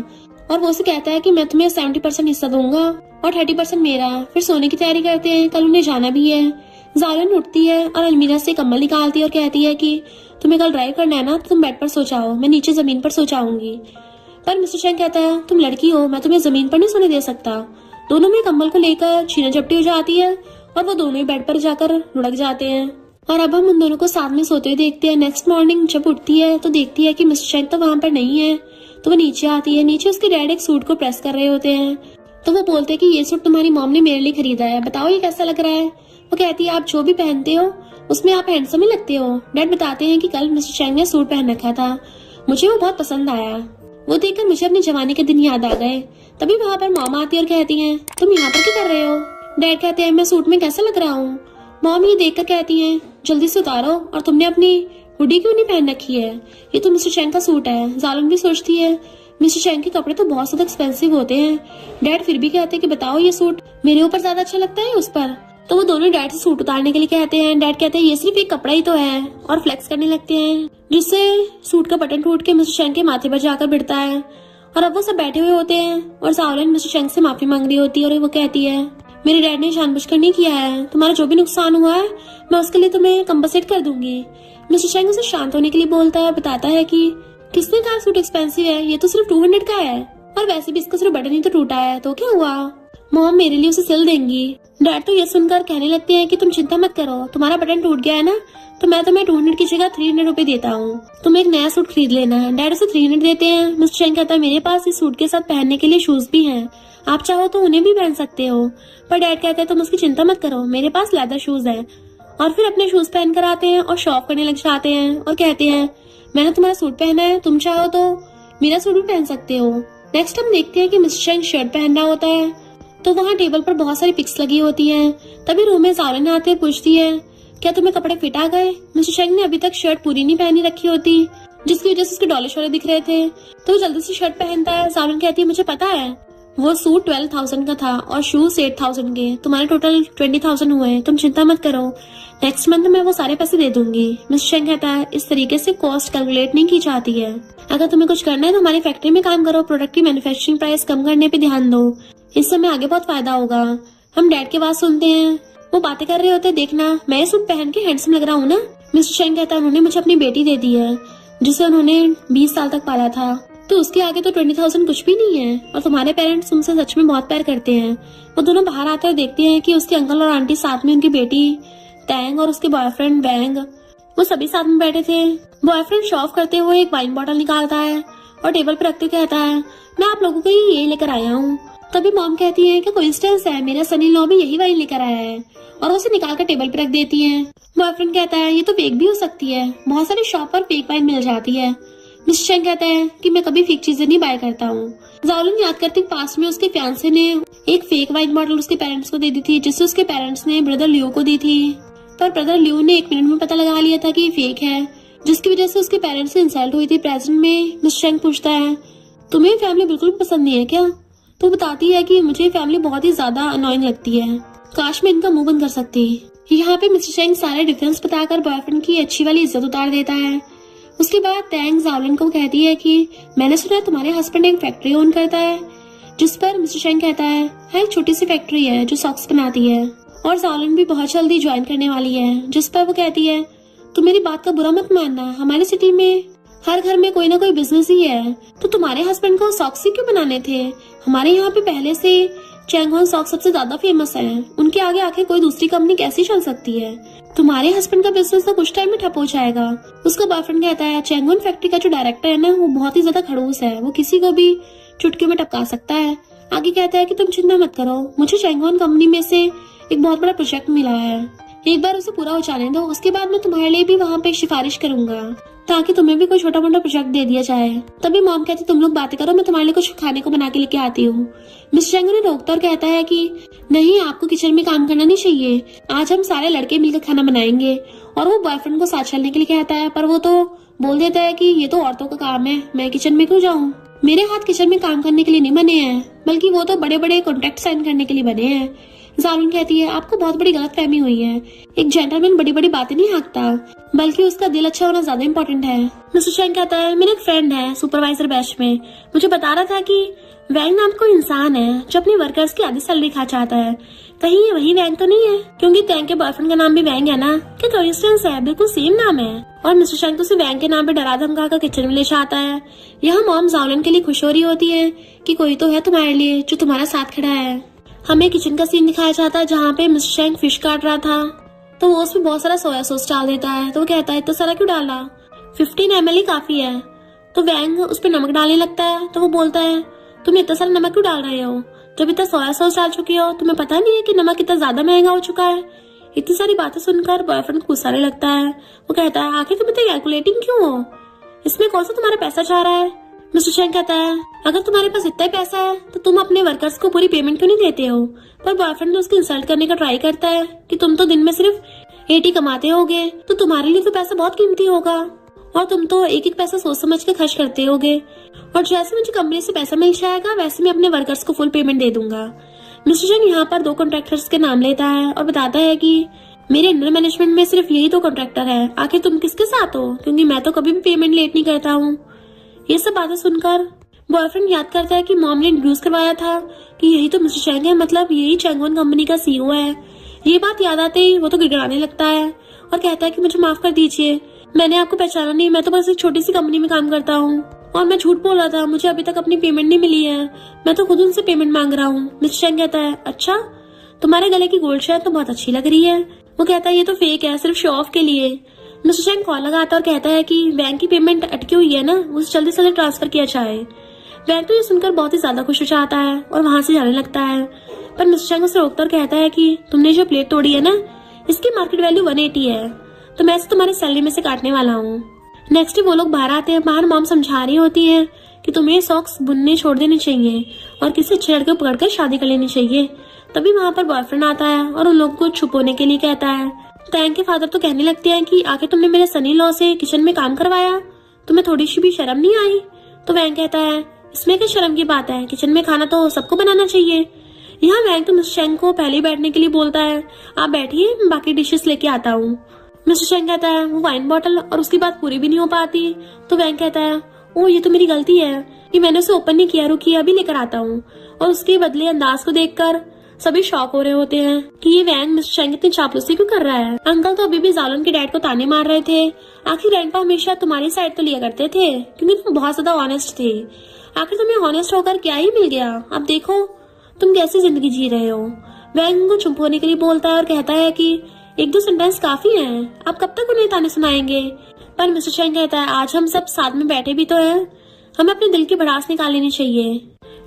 Speaker 2: और वो उसे कहता है कि मैं तुम्हें 70% हिस्सा दूंगा और 30% मेरा। फिर सोने की तैयारी करते हैं, कल उन्हें जाना भी है। जालिन उठती है और अलमीरा से कम्बल निकालती है और कहती है कि तुम्हें कल ड्राइव करना है ना, तो तुम बेड पर सो जाओ, मैं नीचे जमीन पर सो जाऊंगी। पर मिस्टर चैंग कहता है तुम लड़की हो, मैं तुम्हें जमीन पर नहीं सोने दे सकता। दोनों में कम्बल को लेकर छीना झपटी हो जाती है और वो दोनों ही बेड पर जाकर लुढ़क जाते हैं। और अब हम उन दोनों को साथ में सोते हुए देखते हैं। नेक्स्ट मॉर्निंग जब उठती है तो देखती है कि मिस्टर चैंग तो वहां पर नहीं है। तो वो नीचे आती है। नीचे उसके डैड एक सूट को प्रेस कर रहे होते हैं। तो वो बोलते हैं कि ये सूट तुम्हारी मॉम ने मेरे लिए खरीदा है, बताओ ये कैसा लग रहा है। वो कहती है आप जो भी पहनते हो उसमें आप हैंडसम ही लगते हो। डैड बताते हैं कि कल मिस्टर चैंग ने सूट पहन रखा था, मुझे वो बहुत पसंद आया। वो देखकर मुझे अपने जवानी के दिन याद आ गए। तभी वहां पर मॉम आती है और कहती है तुम यहाँ पर क्या कर रहे हो। डैड कहते हैं मैं सूट में कैसा लग रहा हूँ। मॉम ये देखकर कहती है जल्दी से उतारो, और तुमने अपनी हुडी क्यों नहीं पहन रखी है, ये तो मिस्टर चैंग का सूट है। जालिन भी सोचती है मिस्टर चैंग के कपड़े तो बहुत ज्यादा एक्सपेंसिव होते हैं। डैड फिर भी कहते हैं कि बताओ ये सूट मेरे ऊपर ज्यादा अच्छा लगता है उस पर। तो वो दोनों डैड से सूट उतारने के लिए कहते हैं। डैड कहते हैं ये सिर्फ एक कपड़ा ही तो है, और फ्लेक्स करने लगते हैं जिससे सूट का बटन टूट के मिस्टर चैंग के माथे पर जाकर भिड़ता है। और अब वो सब बैठे हुए होते हैं और जालिन मिस्टर चैंग से माफी मांग रही होती है और वो कहती है मेरे डैड ने जानबूझकर नहीं किया है, तुम्हारा जो भी नुकसान हुआ है मैं उसके लिए तुम्हें कंपनसेट कर दूंगी। मिस्टर चैंग उसे शांत होने के लिए बोलता है, बताता है कि किसने कहा सूट एक्सपेंसिव है, ये तो सिर्फ 200 का है, और वैसे भी इसका सिर्फ बटन ही तो टूटा है, तो क्या हुआ, मॉम मेरे लिए उसे सिल देंगी। डैड तो ये सुनकर कहने लगते हैं कि तुम चिंता मत करो, तुम्हारा बटन टूट गया है ना, तो मैं तुम्हें 200 की जगह 300 रुपए देता हूँ, तुम एक नया सूट खरीद लेना। डैड उसे 300 देते हैं। मिस्टर चैंग कहता है मेरे पास इस सूट के साथ पहनने के लिए शूज भी हैं, आप चाहो तो उन्हें भी पहन सकते हो। पर डैड कहते हैं तुम उसकी चिंता मत करो, मेरे पास लेदर शूज है। और फिर अपने शूज पहन कर आते हैं और शॉप करने लग जाते हैं और कहते हैं मैंने तुम्हारा सूट पहना है, तुम चाहो तो मेरा सूट भी पहन सकते हो। नेक्स्ट हम देखते हैं कि मिस्टर चैंग शर्ट पहन रहा होता है। तो वहाँ टेबल पर बहुत सारी पिक्स लगी होती हैं। तभी रूम में जालिन आते और पूछती है क्या तुम्हें कपड़े फिट आ गए। मिस्टर चैंग ने अभी तक शर्ट पूरी नहीं पहनी रखी होती, जिसकी वजह से उसके डॉलर शोले दिख रहे थे। तो वो जल्दी से शर्ट पहनता है। जालिन कहती है मुझे पता है वो सूट 12,000 का था और शूज 8,000 के, तुम्हारे टोटल 20,000 हुए, तुम चिंता मत करो, नेक्स्ट मंथ मैं वो सारे पैसे दे दूंगी। मिस्टर चैंग कहता है इस तरीके से कॉस्ट कैलकुलेट नहीं की जाती है, अगर तुम्हें कुछ करना है तो हमारी फैक्ट्री में काम करो, प्रोडक्ट की मैन्युफैक्चरिंग प्राइस कम करने पे ध्यान दो, इससे हमें आगे बहुत फायदा होगा। हम डैड की बात सुनते हैं, वो बातें कर रहे होते हैं, देखना मैं ये सूट पहन के हैंडसम लग रहा हूँ ना। मिस्टर चैंग कहता है उन्होंने मुझे अपनी बेटी दे दी है जिसे उन्होंने 20 साल तक पाला था, तो उसके आगे तो 20,000 कुछ भी नहीं है, और तुम्हारे पेरेंट्स तुमसे सच में बहुत प्यार करते हैं। वो दोनों बाहर आते हैं, देखते हैं कि उसके अंकल और आंटी साथ में उनकी बेटी टैंग और उसके बॉयफ्रेंड वैंग, वो सभी साथ में बैठे थे। बॉयफ्रेंड शो ऑफ करते हुए एक वाइन बॉटल निकालता है और टेबल पर रखते कहता है मैं आप लोगों के लिए ये लेकर आया हूँ। तभी मॉम कहती है कि कोइंसिडेंस है, मेरा सनी लॉ भी यही वाइन लेकर आया है, और उसे निकाल कर टेबल पर रख देती है। बॉयफ्रेंड कहता है ये तो फेक भी हो सकती है, बहुत सारी शॉप पर फेक वाइन मिल जाती है। मिस्टर चैंग कहता है कि मैं कभी फेक चीजें नहीं बाय करता हूँ। जालिन याद करती पास में उसके फियांसे ने एक फेक वाइन बॉटल उसके पेरेंट्स को दे दी थी, जिससे उसके पेरेंट्स ने ब्रदर लियो को दी थी, पर ब्रदर लियो ने 1 मिनट में पता लगा लिया था कि ये फेक है, जिसकी वजह से उसके पेरेंट्स से इंसल्ट हुई थी। प्रेजेंट में मिस्टर चैंग पूछता है तुम्हें फैमिली बिल्कुल पसंद नहीं है क्या। तो बताती है कि मुझे फैमिली बहुत ही ज्यादा अनोइंग लगती है, काश मैं इनका मुंह बंद कर सकती। यहाँ पे मिस्टर चैंग सारे डिफरेंस बताकर बॉयफ्रेंड की अच्छी वाली इज्जत उतार देता है। उसके बाद टैंग जालिन को कहती है कि मैंने सुना है तुम्हारे हस्बैंड एक फैक्ट्री ओन करता है, जिस पर मिस्टर चैंग कहता है हाँ एक छोटी सी फैक्ट्री है जो सॉक्स बनाती है, और जालिन भी बहुत जल्दी ज्वाइन करने वाली है, जिस पर वो कहती है तुम मेरी बात का बुरा मत मानना, हमारी सिटी में हर घर में कोई ना कोई बिजनेस ही है, तो तुम्हारे हस्बैंड को सॉक्स ही क्यों बनाने थे, हमारे यहाँ पे पहले से चैंगहोन सॉक्स सबसे ज्यादा फेमस है, उनके आगे आके कोई दूसरी कंपनी कैसी चल सकती है, तुम्हारे हस्बैंड का बिजनेस तो कुछ टाइम में ठप हो जाएगा। उसका बॉयफ्रेंड कहता है चैंगहोन फैक्ट्री का जो डायरेक्टर है ना वो बहुत ही ज्यादा खड़ूस है, वो किसी को भी चुटकी में टपका सकता है। आगे कहता है कि तुम चिंता मत करो, मुझे चैंगहोन कंपनी में से एक बहुत बड़ा प्रोजेक्ट मिला है, एक बार उसे पूरा हो जाने दो, उसके बाद मैं तुम्हारे लिए भी वहाँ पे सिफारिश करूंगा ताकि तुम्हें भी कोई छोटा मोटा प्रोजेक्ट दे दिया जाए। तभी मॉम कहती तुम लोग बातें करो, मैं तुम्हारे लिए कुछ खाने को बना के लेके आती हूँ। मिस्टर चैंग उन्हें रोकता और कहता है कि नहीं आपको किचन में काम करना नहीं चाहिए, आज हम सारे लड़के मिलकर खाना बनाएंगे, और वो बॉयफ्रेंड को साथ चलने के लिए कहता है, पर वो तो बोल देता है कि ये तो औरतों का काम है, मैं किचन में क्यों जाऊँ, मेरे हाथ किचन में काम करने के लिए नहीं बने हैं, बल्कि वो तो बड़े बड़े कॉन्ट्रैक्ट साइन करने के लिए बने हैं। जालिन कहती है आपको बहुत बड़ी गलतफहमी हुई है, एक जेंटलमैन बड़ी बड़ी बातें नहीं हाँकता, बल्कि उसका दिल अच्छा होना ज्यादा इम्पोर्टेंट है। मिस्टर चैंग कहता है मेरा एक फ्रेंड है सुपरवाइजर बैच में, मुझे बता रहा था कि वैंग नाम कोई इंसान है जो अपने वर्कर्स की आधी सैलरी खा चाहता है। कहीं ये वही वैंग तो नहीं है? क्योंकि टैंग के बॉयफ्रेंड का नाम भी वैंग है ना? क्या कोइंसिडेंस है? बिल्कुल सेम नाम है। और मिस्टर चैंग तो उसे वैंग के नाम पे डरा धमका कर किचन में ले जाता है। यहाँ मॉम जाओलन के लिए खुश हो रही होती है कि कोई तो है तुम्हारे लिए जो तुम्हारा साथ खड़ा है। हमें किचन का सीन दिखाया जाता है जहाँ पे मिस्टर चैंग फिश काट रहा था, तो वो उसमें बहुत सारा सोया सॉस डाल देता है। तो वो कहता है इतना सारा क्यों डाला? 15 ml ही काफी है। तो वैंग उस पर नमक डालने लगता है। तो वो बोलता है तुम इतना सारा नमक क्यों डाल रहे हो? जब इतना सोया सॉस डाल चुकी हो तुम्हें पता नहीं है कि नमक कितना ज्यादा महंगा हो चुका है? इतनी सारी बातें सुनकर बॉयफ्रेंड गुस्सा लगता है। वो कहता है आखिर तुम इतने कैलकुलेटिंग क्यों हो? इसमें कौन सा तुम्हारा पैसा जा रहा है? मिस्टर चैंग कहता है अगर तुम्हारे पास इतना ही पैसा है तो तुम अपने वर्कर्स को पूरी पेमेंट क्यों नहीं देते हो? पर बॉयफ्रेंड उसको इंसल्ट करने का ट्राई करता है कि तुम तो दिन में सिर्फ 80 कमाते होगे, तो तुम्हारे लिए तो पैसा बहुत कीमती होगा और तुम तो एक एक पैसा सोच समझ के खर्च करते होगे। और जैसे मुझे कंपनी से पैसा मिल जाएगा वैसे मैं अपने वर्कर्स को फुल पेमेंट दे दूंगा। मिस्टर चैंग यहाँ पर 2 कॉन्ट्रैक्टर्स के नाम लेता है और बताता है कि मेरे अंडर मैनेजमेंट में सिर्फ यही 2 कॉन्ट्रैक्टर है। आखिर तुम किसके साथ हो? क्योंकि मैं तो कभी भी पेमेंट लेट नहीं करता हूँ। ये सब बातें सुनकर बॉयफ्रेंड याद करता है कि मॉम ने इंट्रोड्यूस करवाया था कि यही तो मिस्टर चैंग है, मतलब यही चैंगवन कंपनी का CEO है। ये बात याद आते ही वो तो गिड़गिड़ाने लगता है और कहता है कि मुझे माफ कर दीजिए, मैंने आपको पहचाना नहीं, मैं तो बस एक छोटी सी कंपनी में काम करता हूँ और मैं झूठ बोल रहा था, मुझे अभी तक अपनी पेमेंट नहीं मिली है, मैं तो खुद उनसे पेमेंट मांग रहा हूँ। मिस्टर चैंग कहता है अच्छा, तुम्हारे गले की गोल्ड चेन तो बहुत अच्छी लग रही है। वो कहता है ये तो फेक है, सिर्फ शो ऑफ के लिए। मिस्टर चैंग कॉल लगाता है और कहता है कि बैंक की पेमेंट अटकी हुई है ना, उसे जल्दी से जल्दी ट्रांसफर किया जाए। बैंक तो ये सुनकर बहुत ही ज्यादा खुश हो जाता है और वहां से जाने लगता है। पर मिस्टर चैंग उसे रोककर कहता है कि तुमने जो प्लेट तोड़ी है ना, इसकी मार्केट वैल्यू 180 है, तो मैं इसे तुम्हारी सैलरी में से काटने वाला हूँ। नेक्स्ट डे वो लोग बाहर आते हैं। बाहर मॉम समझा रही होती है कि तुम्हें सॉक्स बुनने छोड़ देने चाहिए और किसी अच्छे लड़के को पकड़कर शादी कर लेनी चाहिए। तभी वहाँ पर बॉयफ्रेंड आता है और उन लोगों को छुपाने के लिए कहता है। टैंग के फादर तो कहने लगते हैं कि आखिर तुमने मेरे सनी लॉ से किचन में काम करवाया, तुम्हें थोड़ी सी भी शर्म नहीं आई? तो वैंग कहता है इसमें क्या शर्म की बात है, किचन में खाना तो सबको बनाना चाहिए। यहाँ वैंग तो मिस्टर चैंग को पहले ही बैठने के लिए बोलता है, आप बैठिए, मैं बाकी डिशेस लेके आता हूँ। मिस्टर चैंग कहता है वो वाइन बॉटल और उसकी बात पूरी भी नहीं हो पाती। तो वैंग कहता है ओ ये तो मेरी गलती है कि मैंने उसे ओपन नहीं किया, रुकिए अभी लेकर आता हूँ। और उसके बदले अंदाज को देखकर सभी शॉक हो रहे होते हैं कि ये वैंग मिस्टर चैंग इतनी चापलूसी क्यों कर रहा है। अंकल तो अभी भी जालन के डैड को ताने मार रहे थे, आखिर ग्रैंडपा हमेशा तुम्हारी साइड तो लिया करते थे क्योंकि तुम बहुत ज्यादा ऑनेस्ट थे, आखिर तुम्हें ऑनेस्ट होकर क्या ही मिल गया, अब देखो तुम कैसी जिंदगी जी रहे हो। वैंग को चुप होने के लिए बोलता है और कहता है कि 1-2 सेंटेंस काफी हैं, आप कब तक उन्हें ताने सुनाएंगे। पर मिस्टर चैंग कहता है आज हम सब साथ में बैठे भी तो हैं, हमें अपने दिल की भड़ास निकाल लेनी चाहिए,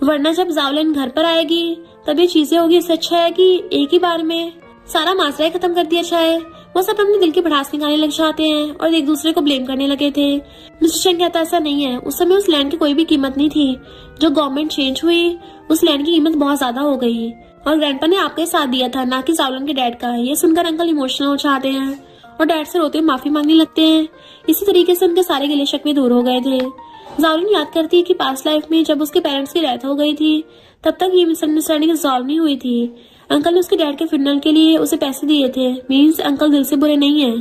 Speaker 2: वरना जब जावलन घर पर आएगी तब ये चीजें होगी। इससे अच्छा है कि एक ही बार में सारा माजरा खत्म कर दिया जाए। वो सब अपने दिल की भड़ास निकालने लग जाते हैं और एक दूसरे को ब्लेम करने लगे थे। मिस्टर चैंग कहता है ऐसा नहीं है, उस समय उस लैंड की कोई भी कीमत नहीं थी, जो गवर्नमेंट चेंज हुई उस लैंड की कीमत बहुत ज्यादा हो गई और ग्रैंडपा ने आपका ही साथ दिया था, ना कि जावलन के डैड का। ये सुनकर अंकल इमोशनल हो जाते हैं और डैड से रोते हुए माफी मांगने लगते हैं। इसी तरीके से उनके सारे गिले शिकवे दूर हो गए थे। जावलिन याद करती है कि पास्ट लाइफ में जब उसके पेरेंट्स की डेथ हो गई थी तब तक ये मिसअंडरस्टैंडिंग सॉल्व नहीं हुई थी। अंकल ने उसके डैड के फ्यूनरल के लिए उसे पैसे दिए थे, मीन्स अंकल दिल से बुरे नहीं है।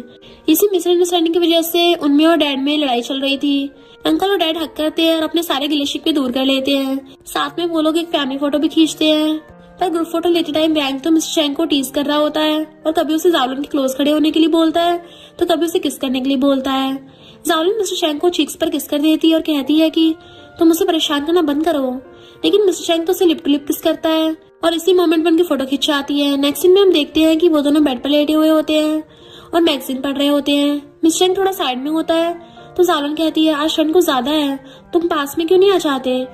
Speaker 2: इसी मिसअंडरस्टैंडिंग की वजह से उनमें और डैड में लड़ाई चल रही थी। अंकल और डैड हक करते हैं और अपने सारे गिले शिकवे दूर कर लेते हैं। साथ में वो लोग एक फैमिली फोटो भी खींचते हैं। पर ग्रुप फोटो लेते टाइम वैंग तो मिस्टर चैंग को टीज कर रहा होता है और कभी उसे जावलिन के क्लोज खड़े होने के लिए बोलता है तो कभी उसे किस करने के लिए बोलता है। जावलिन मिस्टर चैंग को चीक्स पर किस कर देती है और कहती है कि तुम उसे परेशान करना बंद करो, लेकिन मिस्टर चैंग तो उसे लिप टू लिप किस करता है और इसी मोमेंट में उनकी फोटो खिंचाती है। नेक्स्ट सीन में हम देखते हैं कि वो दोनों बेड पर लेटे हुए होते हैं और मैगजीन पढ़ रहे होते हैं। मिस्टर चैंग थोड़ा साइड में होता है तो जावलिन कहती है आज ठंड कुछ ज्यादा है, तुम पास में क्यों नहीं आ जाते।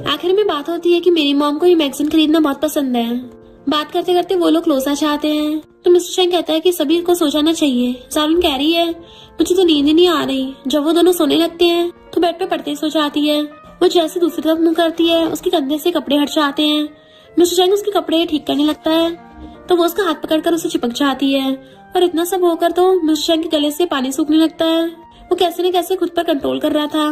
Speaker 2: आखिर में बात होती है कि मेरी मॉम को ये मैगजीन खरीदना बहुत पसंद है। बात करते करते वो लोग क्लोज आ जाते हैं तो मिस्टर चैंग कहता है कि सभी को सो जाना चाहिए। जावलिन कह रही है मुझे तो नींद ही नहीं आ रही। जब वो दोनों सोने लगते हैं तो बेड पे पड़ते ही सो जाती है। वो जैसे दूसरी तरफ मुंह करती है उसके कंधे से कपड़े हट जाते हैं। मिस्टर चैंग उसके कपड़े ठीक करने लगता है तो वो उसका हाथ पकड़कर उसे चिपक जाती है और इतना सब होकर तो मिस्टर चैंग के गले से पानी सूखने लगता है। वो कैसे न कैसे खुद पर कंट्रोल कर रहा था।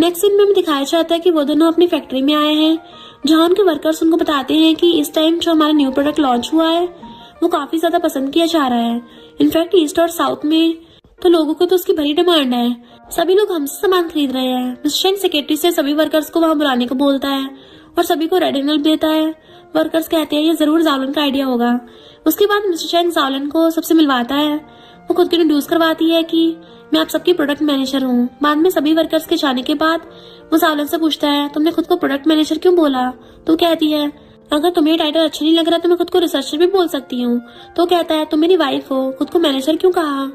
Speaker 2: नेक्स्ट सीन में दिखाया जाता है कि वो दोनों अपनी फैक्ट्री में आए हैं जहाँ उनके वर्कर्स उनको बताते हैं कि इस टाइम जो हमारा न्यू प्रोडक्ट लॉन्च हुआ है वो काफी ज्यादा पसंद किया जा रहा है। इनफैक्ट ईस्ट और साउथ में तो लोगों को तो उसकी बड़ी डिमांड है, सभी लोग हमसे सामान खरीद रहे हैं। मिस्टर चैंग सेक्रेटरी से सभी वर्कर्स को वहाँ बुलाने को बोलता है और सभी को रेड एनवलप देता है। वर्कर्स कहते हैं ये जरूर जावलन का आइडिया होगा। उसके बाद मिस्टर चैंग जावलन को सबसे मिलवाता है। वो खुद को इंट्रोड्यूस करवाती है कि मैं आप सबकी प्रोडक्ट मैनेजर हूँ। बाद में सभी वर्कर्स के जाने के बाद वो जावलन से पूछता है तुमने खुद को प्रोडक्ट मैनेजर क्यों बोला? तो कहती है अगर तुम्हें टाइटल अच्छा नहीं लग रहा तो मैं खुद को रिसर्चर भी बोल सकती हूँ। तो कहता है तुम मेरी वाइफ हो, खुद को मैनेजर क्यों कहा?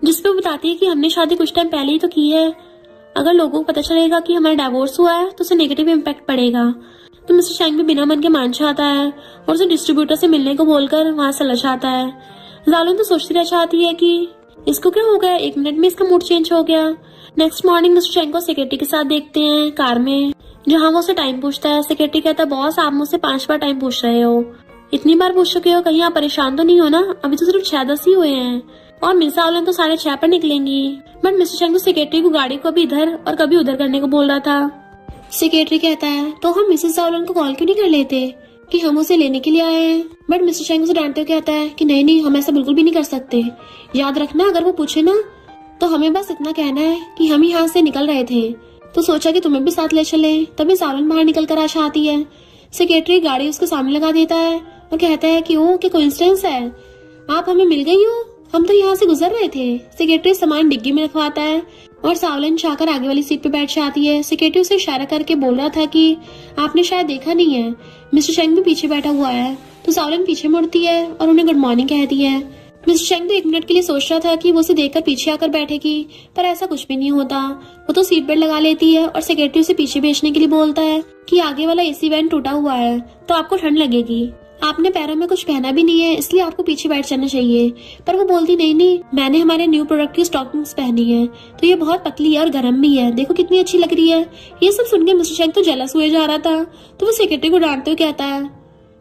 Speaker 2: जिसपे वो बताती है कि हमने शादी कुछ टाइम पहले ही तो की है। अगर लोगों को पता चलेगा कि हमारा डिवोर्स हुआ है तो उसे नेगेटिव इम्पैक्ट पड़ेगा। तो मिस्टर चैंग भी बिना मन के मान जाता है और उसे डिस्ट्रीब्यूटर से मिलने को बोलकर वहाँ से लड़ जाता है। जावलन तो सोचती रह जाती है कि इसको क्या हो गया, 1 मिनट में इसका मूड चेंज हो गया। नेक्स्ट मॉर्निंग मिस्टर चैंग को सेक्रेटरी के साथ देखते हैं कार में, जहाँ वो उसे टाइम पूछता है। सेक्रेटरी कहता है बॉस आप मुझसे 5 बार टाइम पूछ रहे हो, इतनी बार पूछ चुके हो, कहीं आप परेशान तो नहीं हो ना? अभी तो सिर्फ 6-10 ही हुए हैं और मिस जावलन तो 6:30 पर निकलेंगी। बट मिस्टर चैंग तो सेक्रेटरी को गाड़ी को कभी इधर और कभी उधर करने को बोल रहा था। सेक्रेटरी कहता है तो हम मिसेस जावलन को कॉल क्यों नहीं कर लेते कि हम उसे लेने के लिए आए हैं? बट मिस्टर चैंग उसे डांटते हुए कहता है कि नहीं हम ऐसा बिल्कुल भी नहीं कर सकते। याद रखना अगर वो पूछे ना तो हमें बस इतना कहना है कि हम यहाँ से निकल रहे थे तो सोचा कि तुम्हें भी साथ ले चले। तभी जावलन बाहर निकल कर आशा आती है। सेक्रेटरी गाड़ी उसके सामने लगा देता है और कहता है कि ओ क्या कोइंसिडेंस है, आप हमें मिल गई हो, हम तो यहाँ से गुजर रहे थे। सेक्रेटरी सामान डिग्गी में रखवाता है और जावलन जाकर आगे वाली सीट पे बैठ जाती है। सेक्रेटरी उसे इशारा करके बोल रहा था कि आपने शायद देखा नहीं है, मिस्टर चैंग भी पीछे बैठा हुआ है। तो जावलन पीछे मुड़ती है और उन्हें गुड मॉर्निंग कहती है। मिस्टर चैंग तो 1 मिनट के लिए सोच रहा था कि वो उसे देखकर पीछे आकर बैठेगी, पर ऐसा कुछ भी नहीं होता। वो तो सीट बेल्ट लगा लेती है और सेक्रेटरी उसे पीछे भेजने के लिए बोलता है कि आगे वाला एसी वैन टूटा हुआ है तो आपको ठंड लगेगी, आपने पैरों में कुछ पहना भी नहीं है इसलिए आपको पीछे बैठ जाना चाहिए। पर वो बोलती नहीं मैंने हमारे न्यू प्रोडक्ट की स्टॉकिंग्स पहनी है तो ये बहुत पतली है और गर्म भी है, देखो कितनी अच्छी लग रही है। ये सब सुन के मिस्टर चैंग तो जेलस हुए जा रहा था। तो वो सेक्रेटरी को डांटते हुए कहता है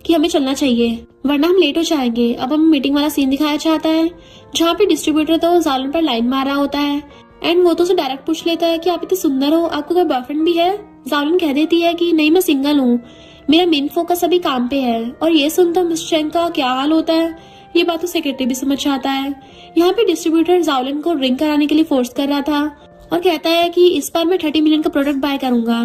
Speaker 2: कि हमें चलना चाहिए वरना हम लेट हो जाएंगे। अब हमें मीटिंग वाला सीन दिखाया जाता है जहाँ पे डिस्ट्रीब्यूटर तो जावलन पर लाइन मार रहा होता है एंड वो तो उसे डायरेक्ट पूछ लेता है कि आप इतने सुंदर हो, आपको कोई बॉयफ्रेंड भी है? जावलन कह देती है कि नहीं मैं सिंगल हूँ, मेरा मेन फोकस अभी काम पे है। और ये सुन तो मिस्टर चैंग का क्या हाल होता है, ये बात तो सेक्रेटरी भी समझ आता है। यहाँ पे डिस्ट्रीब्यूटर जावलन को ड्रिंक कराने के लिए फोर्स कर रहा था और कहता है कि इस बार मैं 30 मिलियन का प्रोडक्ट बाय करूंगा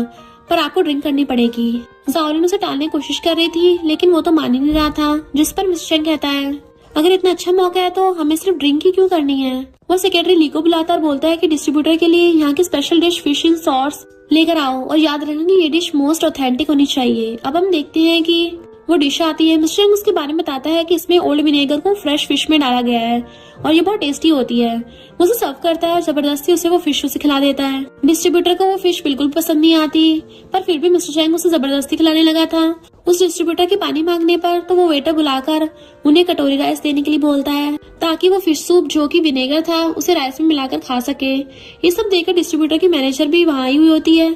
Speaker 2: पर आपको ड्रिंक करनी पड़ेगी। जावलन उसे टालने की कोशिश कर रही थी लेकिन वो तो मान ही नहीं रहा था, जिस पर मिस्टर चैंग कहता है अगर इतना अच्छा मौका है तो हमें सिर्फ ड्रिंक ही क्यों करनी है। वो सेक्रेटरी ली को बुलाता और बोलता है कि डिस्ट्रीब्यूटर के लिए यहाँ की special dish fish in sauce लेकर आओ और याद रखना कि ये डिश मोस्ट ऑथेंटिक होनी चाहिए। अब हम देखते हैं कि वो डिश आती है। मिस्टर चैंग उसके बारे में बताता है कि इसमें ओल्ड विनेगर को फ्रेश फिश में डाला गया है और ये बहुत टेस्टी होती है। वो उसे सर्व करता है और जबरदस्ती उसे वो फिश उसे खिला देता है। डिस्ट्रीब्यूटर को वो फिश बिल्कुल पसंद नहीं आती पर फिर भी मिस्टर चैंग उसे जबरदस्ती खिलाने लगा था। उस डिस्ट्रीब्यूटर के पानी मांगने पर तो वो वेटर बुलाकर उन्हें कटोरी राइस देने के लिए बोलता है ताकि वो फिश सूप जो कि विनेगर था उसे राइस में मिलाकर खा सके। ये सब देखकर डिस्ट्रीब्यूटर की मैनेजर भी वहाँ आई हुई होती है।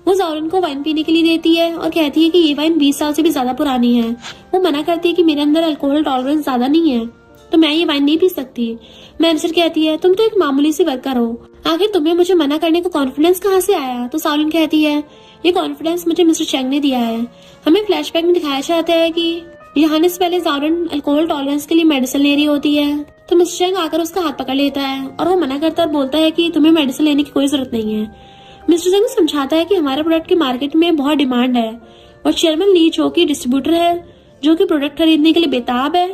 Speaker 2: वो जावलन को वाइन पीने के लिए देती है और कहती है कि ये वाइन 20 साल से भी ज्यादा पुरानी है। वो मना करती है कि मेरे अंदर अल्कोहल टॉलरेंस ज्यादा नहीं है तो मैं ये वाइन नहीं पी सकती। मैनेजर कहती है तुम तो एक मामूली सी वर्कर हो, आखिर तुम्हें मुझे मना करने का कॉन्फिडेंस कहाँ से आया? तो जावलन कहती है ये कॉन्फिडेंस मुझे मिस्टर चैंग ने दिया है। हमें फ्लैशबैक में दिखाया जाता है कि यहाँ से पहले जावलन अल्कोहल टॉलरेंस के लिए मेडिसिन ले रही होती है तो मिस्टर चैंग आकर उसका हाथ पकड़ लेता है और वो मना करता और बोलता है कि तुम्हें मेडिसिन लेने की कोई जरूरत नहीं है। मिस्टर चैंग समझाता है कि हमारे प्रोडक्ट के मार्केट में बहुत डिमांड है और चेयरमैन ली जो कि डिस्ट्रीब्यूटर है जो कि प्रोडक्ट खरीदने के लिए बेताब है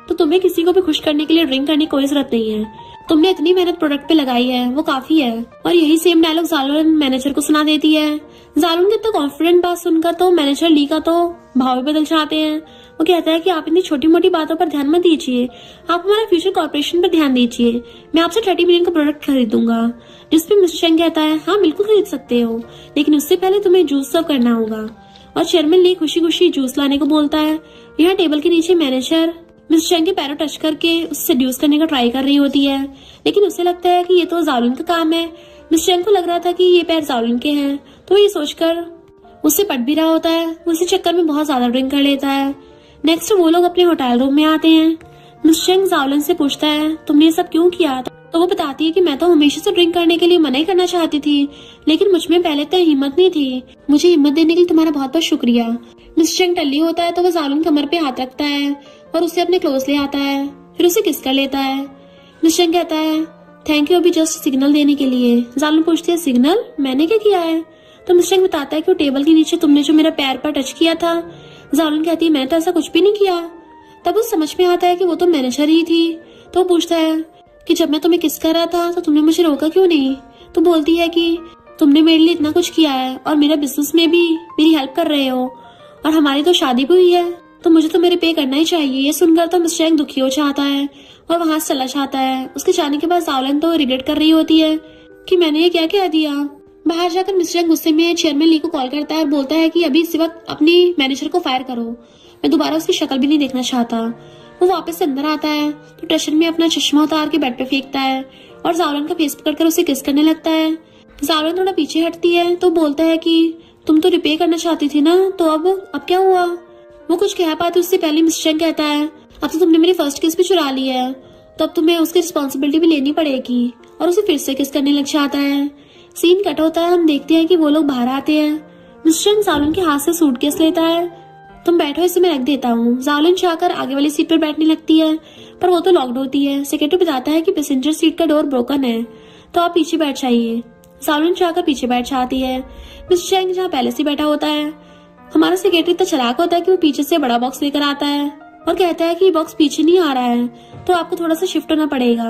Speaker 2: तो तुम्हें किसी को भी खुश करने के लिए ड्रिंक करने की कोई जरूरत नहीं है। तुमने इतनी मेहनत प्रोडक्ट पे लगाई है वो काफी है। और यही सेम डायलॉग जावलन मैनेजर को सुना देती है। जावलन की इतना कॉन्फिडेंट बात सुनकर तो मैनेजर ली का तो भाव भी बदल जाते हैं। वो कहता है कि आप इतनी छोटी मोटी बातों पर ध्यान मत दीजिए, आप हमारे फ्यूचर कॉर्पोरेशन पर ध्यान दीजिए। मैं आपसे 30 मिलियन का प्रोडक्ट खरीदूंगा। जिसपे मिस्टर चैंग कहता है हाँ बिल्कुल खरीद सकते हो लेकिन उससे पहले तुम्हें जूस सर्व करना होगा। और चेयरमैन ली खुशी खुशी जूस लाने को बोलता है। यहाँ टेबल के नीचे मैनेजर मिस्टर चैंग के पैरों टच करके उसे सेड्यूस करने का ट्राई कर रही होती है लेकिन उसे लगता है कि ये तो जावलन का काम है। मिस्टर चैंग को लग रहा था कि ये पैर जावलन के हैं तो ये सोचकर उससे पट भी रहा होता है। उसी चक्कर में बहुत ज्यादा ड्रिंक कर लेता है। नेक्स्ट वो लोग अपने होटल रूम में आते हैं। मिस्टर चैंग जावलन से पूछता है तुमने ये सब क्यों किया? तो वो बताती है कि मैं तो हमेशा से ड्रिंक करने के लिए मना ही करना चाहती थी लेकिन मुझ में पहले तक हिम्मत नहीं थी। मुझे हिम्मत देने के लिए तुम्हारा बहुत बहुत शुक्रिया। मिस्टर चैंग टल्ली होता है तो वो जावलन कमर पे हाथ रखता है और उसे अपने क्लोज ले आता है, फिर उसे किस कर लेता है। मिस्टर चैंग कहता है थैंक यू अभी जस्ट सिग्नल देने के लिए। जावलन पूछती है सिग्नल? मैंने क्या किया है? तो मिस्टर बताता है कि वो टेबल के नीचे तुमने जो मेरा पैर पर टच किया था। जावलिन कहती है मैंने तो ऐसा कुछ भी नहीं किया। तब उस समझ में आता है कि वो तो मैनेजर ही थी। तो वो पूछता है कि जब मैं तुम्हें किस कर रहा था तो तुमने मुझे रोका क्यों नहीं। तो बोलती है कि तुमने मेरे लिए इतना कुछ किया है और मेरा बिजनेस में भी मेरी हेल्प कर रहे हो और हमारी तो शादी भी हुई है, तो मुझे तो मेरे पे करना ही चाहिए। ये सुनकर तो मिस्टर यंग दुखी हो जाता है और वहां से चला जाता है। उसके जाने के बाद जावलिन तो रिग्रेट कर रही होती है कि मैंने ये क्या कह दिया। बाहर जाकर मिस्टर यंग गुस्से में चेयरमैन ली को कॉल करता है और बोलता है कि अभी इसी वक्त अपनी मैनेजर को फायर करो, मैं दोबारा उसकी शक्ल भी नहीं देखना चाहता। वो वापस से अंदर आता है तो टेशन में अपना चश्मा उतार के बेड पे फेंकता है और जावलिन का फेस पकड़कर उसे किस करने लगता है। जावलिन थोड़ा पीछे हटती है तो बोलता है कि तुम तो रिपेयर करना चाहती थी ना, तो अब क्या हुआ। वो कुछ कह पाती उससे पहले मिस्टर यंग कहता है अब तो तुमने मेरी फर्स्ट किस भी चुरा ली है, तो अब तुम्हें उसकी रिस्पॉन्सिबिलिटी भी लेनी पड़ेगी, और उसे फिर से किस करने लग जाता है। सीन कट होता है, हम देखते हैं कि वो लोग बाहर आते हैं। मिस्टर यंग जावलिन के हाथ से सूटकेस लेता है। तुम बैठो, इसे मैं रख देता हूँ। जावलिन जाकर आगे वाली सीट पर बैठने लगती है पर वो तो लॉक्ड होती है। सेक्रेटरी बताता है कि पैसेंजर सीट का डोर ब्रोकन है, तो आप पीछे बैठ जाइए। जावलिन जाकर पीछे बैठ जाती है। मिस्टर यंग जहाँ पहले से बैठा होता है। हमारा सेक्रेटरी इतना चालाक होता है कि वो पीछे से बड़ा बॉक्स लेकर आता है और कहता है कि बॉक्स पीछे नहीं आ रहा है, तो आपको थोड़ा सा शिफ्ट होना पड़ेगा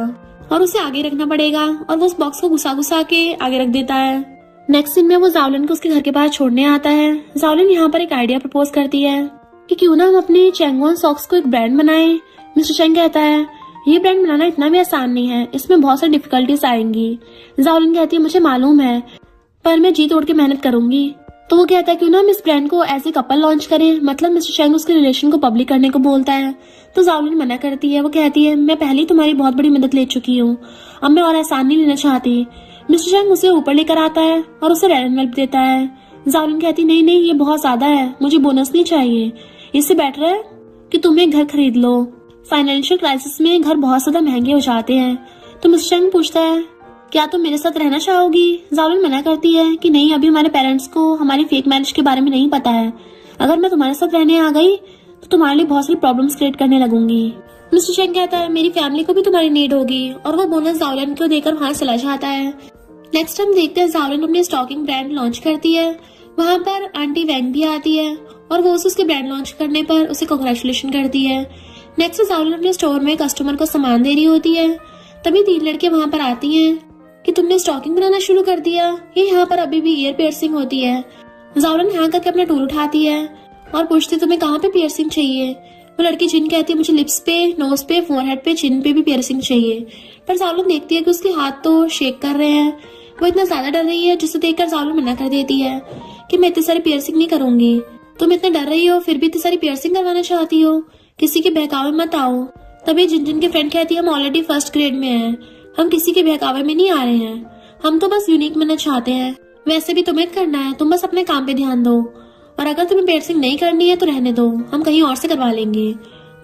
Speaker 2: और उसे आगे रखना पड़ेगा, और वो उस बॉक्स को घुसा के आगे रख देता है। नेक्स्ट सीन में वो जावलिन को उसके घर के बाहर छोड़ने आता है। जावलिन यहाँ पर एक आइडिया प्रपोज करती है कि क्यों ना हम अपने चैंगवॉन सॉक्स को एक ब्रांड बनाएं। मिस्टर चैंग कहता है ये ब्रांड बनाना इतना भी आसान नहीं है, इसमें बहुत सारी डिफिकल्टीज आएंगी। जावलिन कहती है मुझे मालूम है, पर मैं जी तोड़ के मेहनत करूंगी। तो वो कहता है क्यों ना हम इस ब्रांड को एज ए कपल लॉन्च करें, मतलब मिस्टर चैंग उसके रिलेशन को पब्लिक करने को बोलता है। तो जावलिन मना करती है। वो कहती है मैं पहले ही तुम्हारी बहुत बड़ी मदद ले चुकी हूँ, अब मैं और एहसान नहीं लेना चाहती। मिस्टर चैंग उसे ऊपर लेकर आता है और उसे रेंट एनवेलप देता है। जावलिन कहती नहीं ये बहुत ज्यादा है, मुझे बोनस नहीं चाहिए, इससे बेटर है कि तुम एक घर खरीद लो। फाइनेंशियल क्राइसिस में घर बहुत ज्यादा महंगे हो जाते हैं। तो मिस्टर चैंग पूछता है क्या तुम मेरे साथ रहना चाहोगी। जावलिन मना करती है कि नहीं, अभी हमारे पेरेंट्स को हमारी फेक मैरिज के बारे में नहीं पता है, अगर मैं तुम्हारे साथ रहने आ गई तो तुम्हारे लिए बहुत सारी प्रॉब्लम्स क्रिएट करने लगूंगी। मिस्टर चैंग कहता है मेरी फैमिली को भी तुम्हारी नीड होगी, और वो बोनस जावलिन को देकर वहां चला जाता है। नेक्स्ट हम देखते हैं जावलिन अपनी स्टॉकिंग ब्रांड लॉन्च करती है। वहाँ पर आंटी वैंग भी आती है और वो उसके ब्रांड लॉन्च करने पर उसे कांग्रेचुलेशन करती है। नेक्स्ट जावलिन अपने स्टोर में कस्टमर को सामान दे रही होती है। तभी 3 लड़के वहाँ पर आती हैं कि तुमने स्टॉकिंग बनाना शुरू कर दिया। ये यहाँ पर अभी भी ईयर पियर्सिंग होती है। जावलिन यहाँ करके अपना टूल उठाती है और पूछती तुम्हें कहाँ पे पियर्सिंग चाहिए। वो लड़की जिन कहती है मुझे लिप्स पे, नोज पे, फोरहेड पे, चिन पे भी पियर्सिंग चाहिए। पर जावलिन देखती है कि उसके हाथ तो शेक कर रहे हैं। वो इतना ज्यादा डर रही है जिसे देखकर जावलिन मना कर देती है कि मैं इतनी सारी पियर्सिंग नहीं करूंगी। तुम इतना डर रही हो फिर भी इतनी सारी पियर्सिंग करवाना चाहती हो, किसी के बहकावे मत आओ। तभी जिन की फ्रेंड कहती है हम ऑलरेडी फर्स्ट ग्रेड में हैं, हम किसी के बहकावे में नहीं आ रहे हैं, हम तो बस यूनिक बनना चाहते हैं। वैसे भी तुम्हें करना है, तुम बस अपने काम पे ध्यान दो, और अगर तुम्हें पियर्सिंग नहीं करनी है तो रहने दो, हम कहीं और से करवा लेंगे।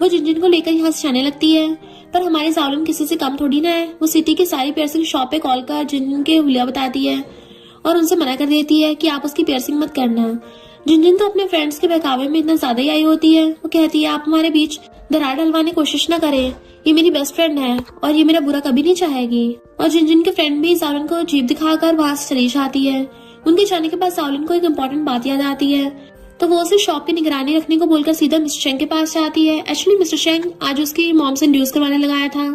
Speaker 2: वो जिन को लेकर यहाँ से जाने लगती है, पर हमारी जावलिन किसी से कम थोड़ी ना है। वो सिटी की सारी पियर्सिंग शॉप पे कॉल कर जिन के हुलिया बताती है और उनसे मना कर देती है कि आप उसकी पियर्सिंग मत करना। जिन तो अपने फ्रेंड्स के बहकावे में इतना ज्यादा ही आई होती है। वो कहती है आप हमारे बीच दरार डलवाने की कोशिश न करें, ये मेरी बेस्ट फ्रेंड है और ये मेरा बुरा कभी नहीं चाहेगी। और जिन के फ्रेंड भी जावलिन को जीप दिखाकर वहां से चली जाती है। उनके जाने के बाद जावलिन को एक इम्पोर्टेंट बात याद आती है, तो वो उसे शॉप की निगरानी रखने को बोलकर सीधा मिस्टर चैंग के पास जाती है। एक्चुअली मिस्टर चैंग आज उसकी मॉम से इंड्यूस करवाने लगाया था।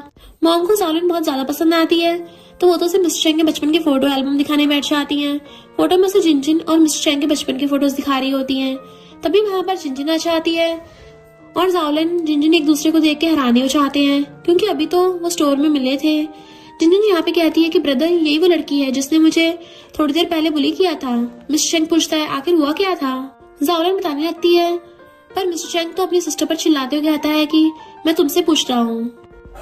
Speaker 2: मॉम को जावलिन बहुत ज्यादा पसंद आती है, तो वो तो उसे मिस्टर चैंग के बचपन की फोटो एल्बम दिखाने बैठ जाती हैं। फोटो में उसे जिन और मिस्टर चैंग के बचपन की फोटोज दिखा रही होती हैं। तभी वहां पर जिन आ जाती है और जावलिन जिन एक दूसरे को देख के हैरानी हो जाते हैं, क्योंकि अभी तो वो स्टोर में मिले थे। जिन यहाँ पे कहती है कि ब्रदर यही वो लड़की है जिसने मुझे थोड़ी देर पहले बुली किया था। मिस्टर चैंग पूछता है आखिर हुआ क्या था। जावलिन बताने लगती है, पर मिस्टर चैंग तो अपनी सिस्टर पर चिल्लाते हुए कहता है कि मैं तुमसे पूछ रहा हूँ,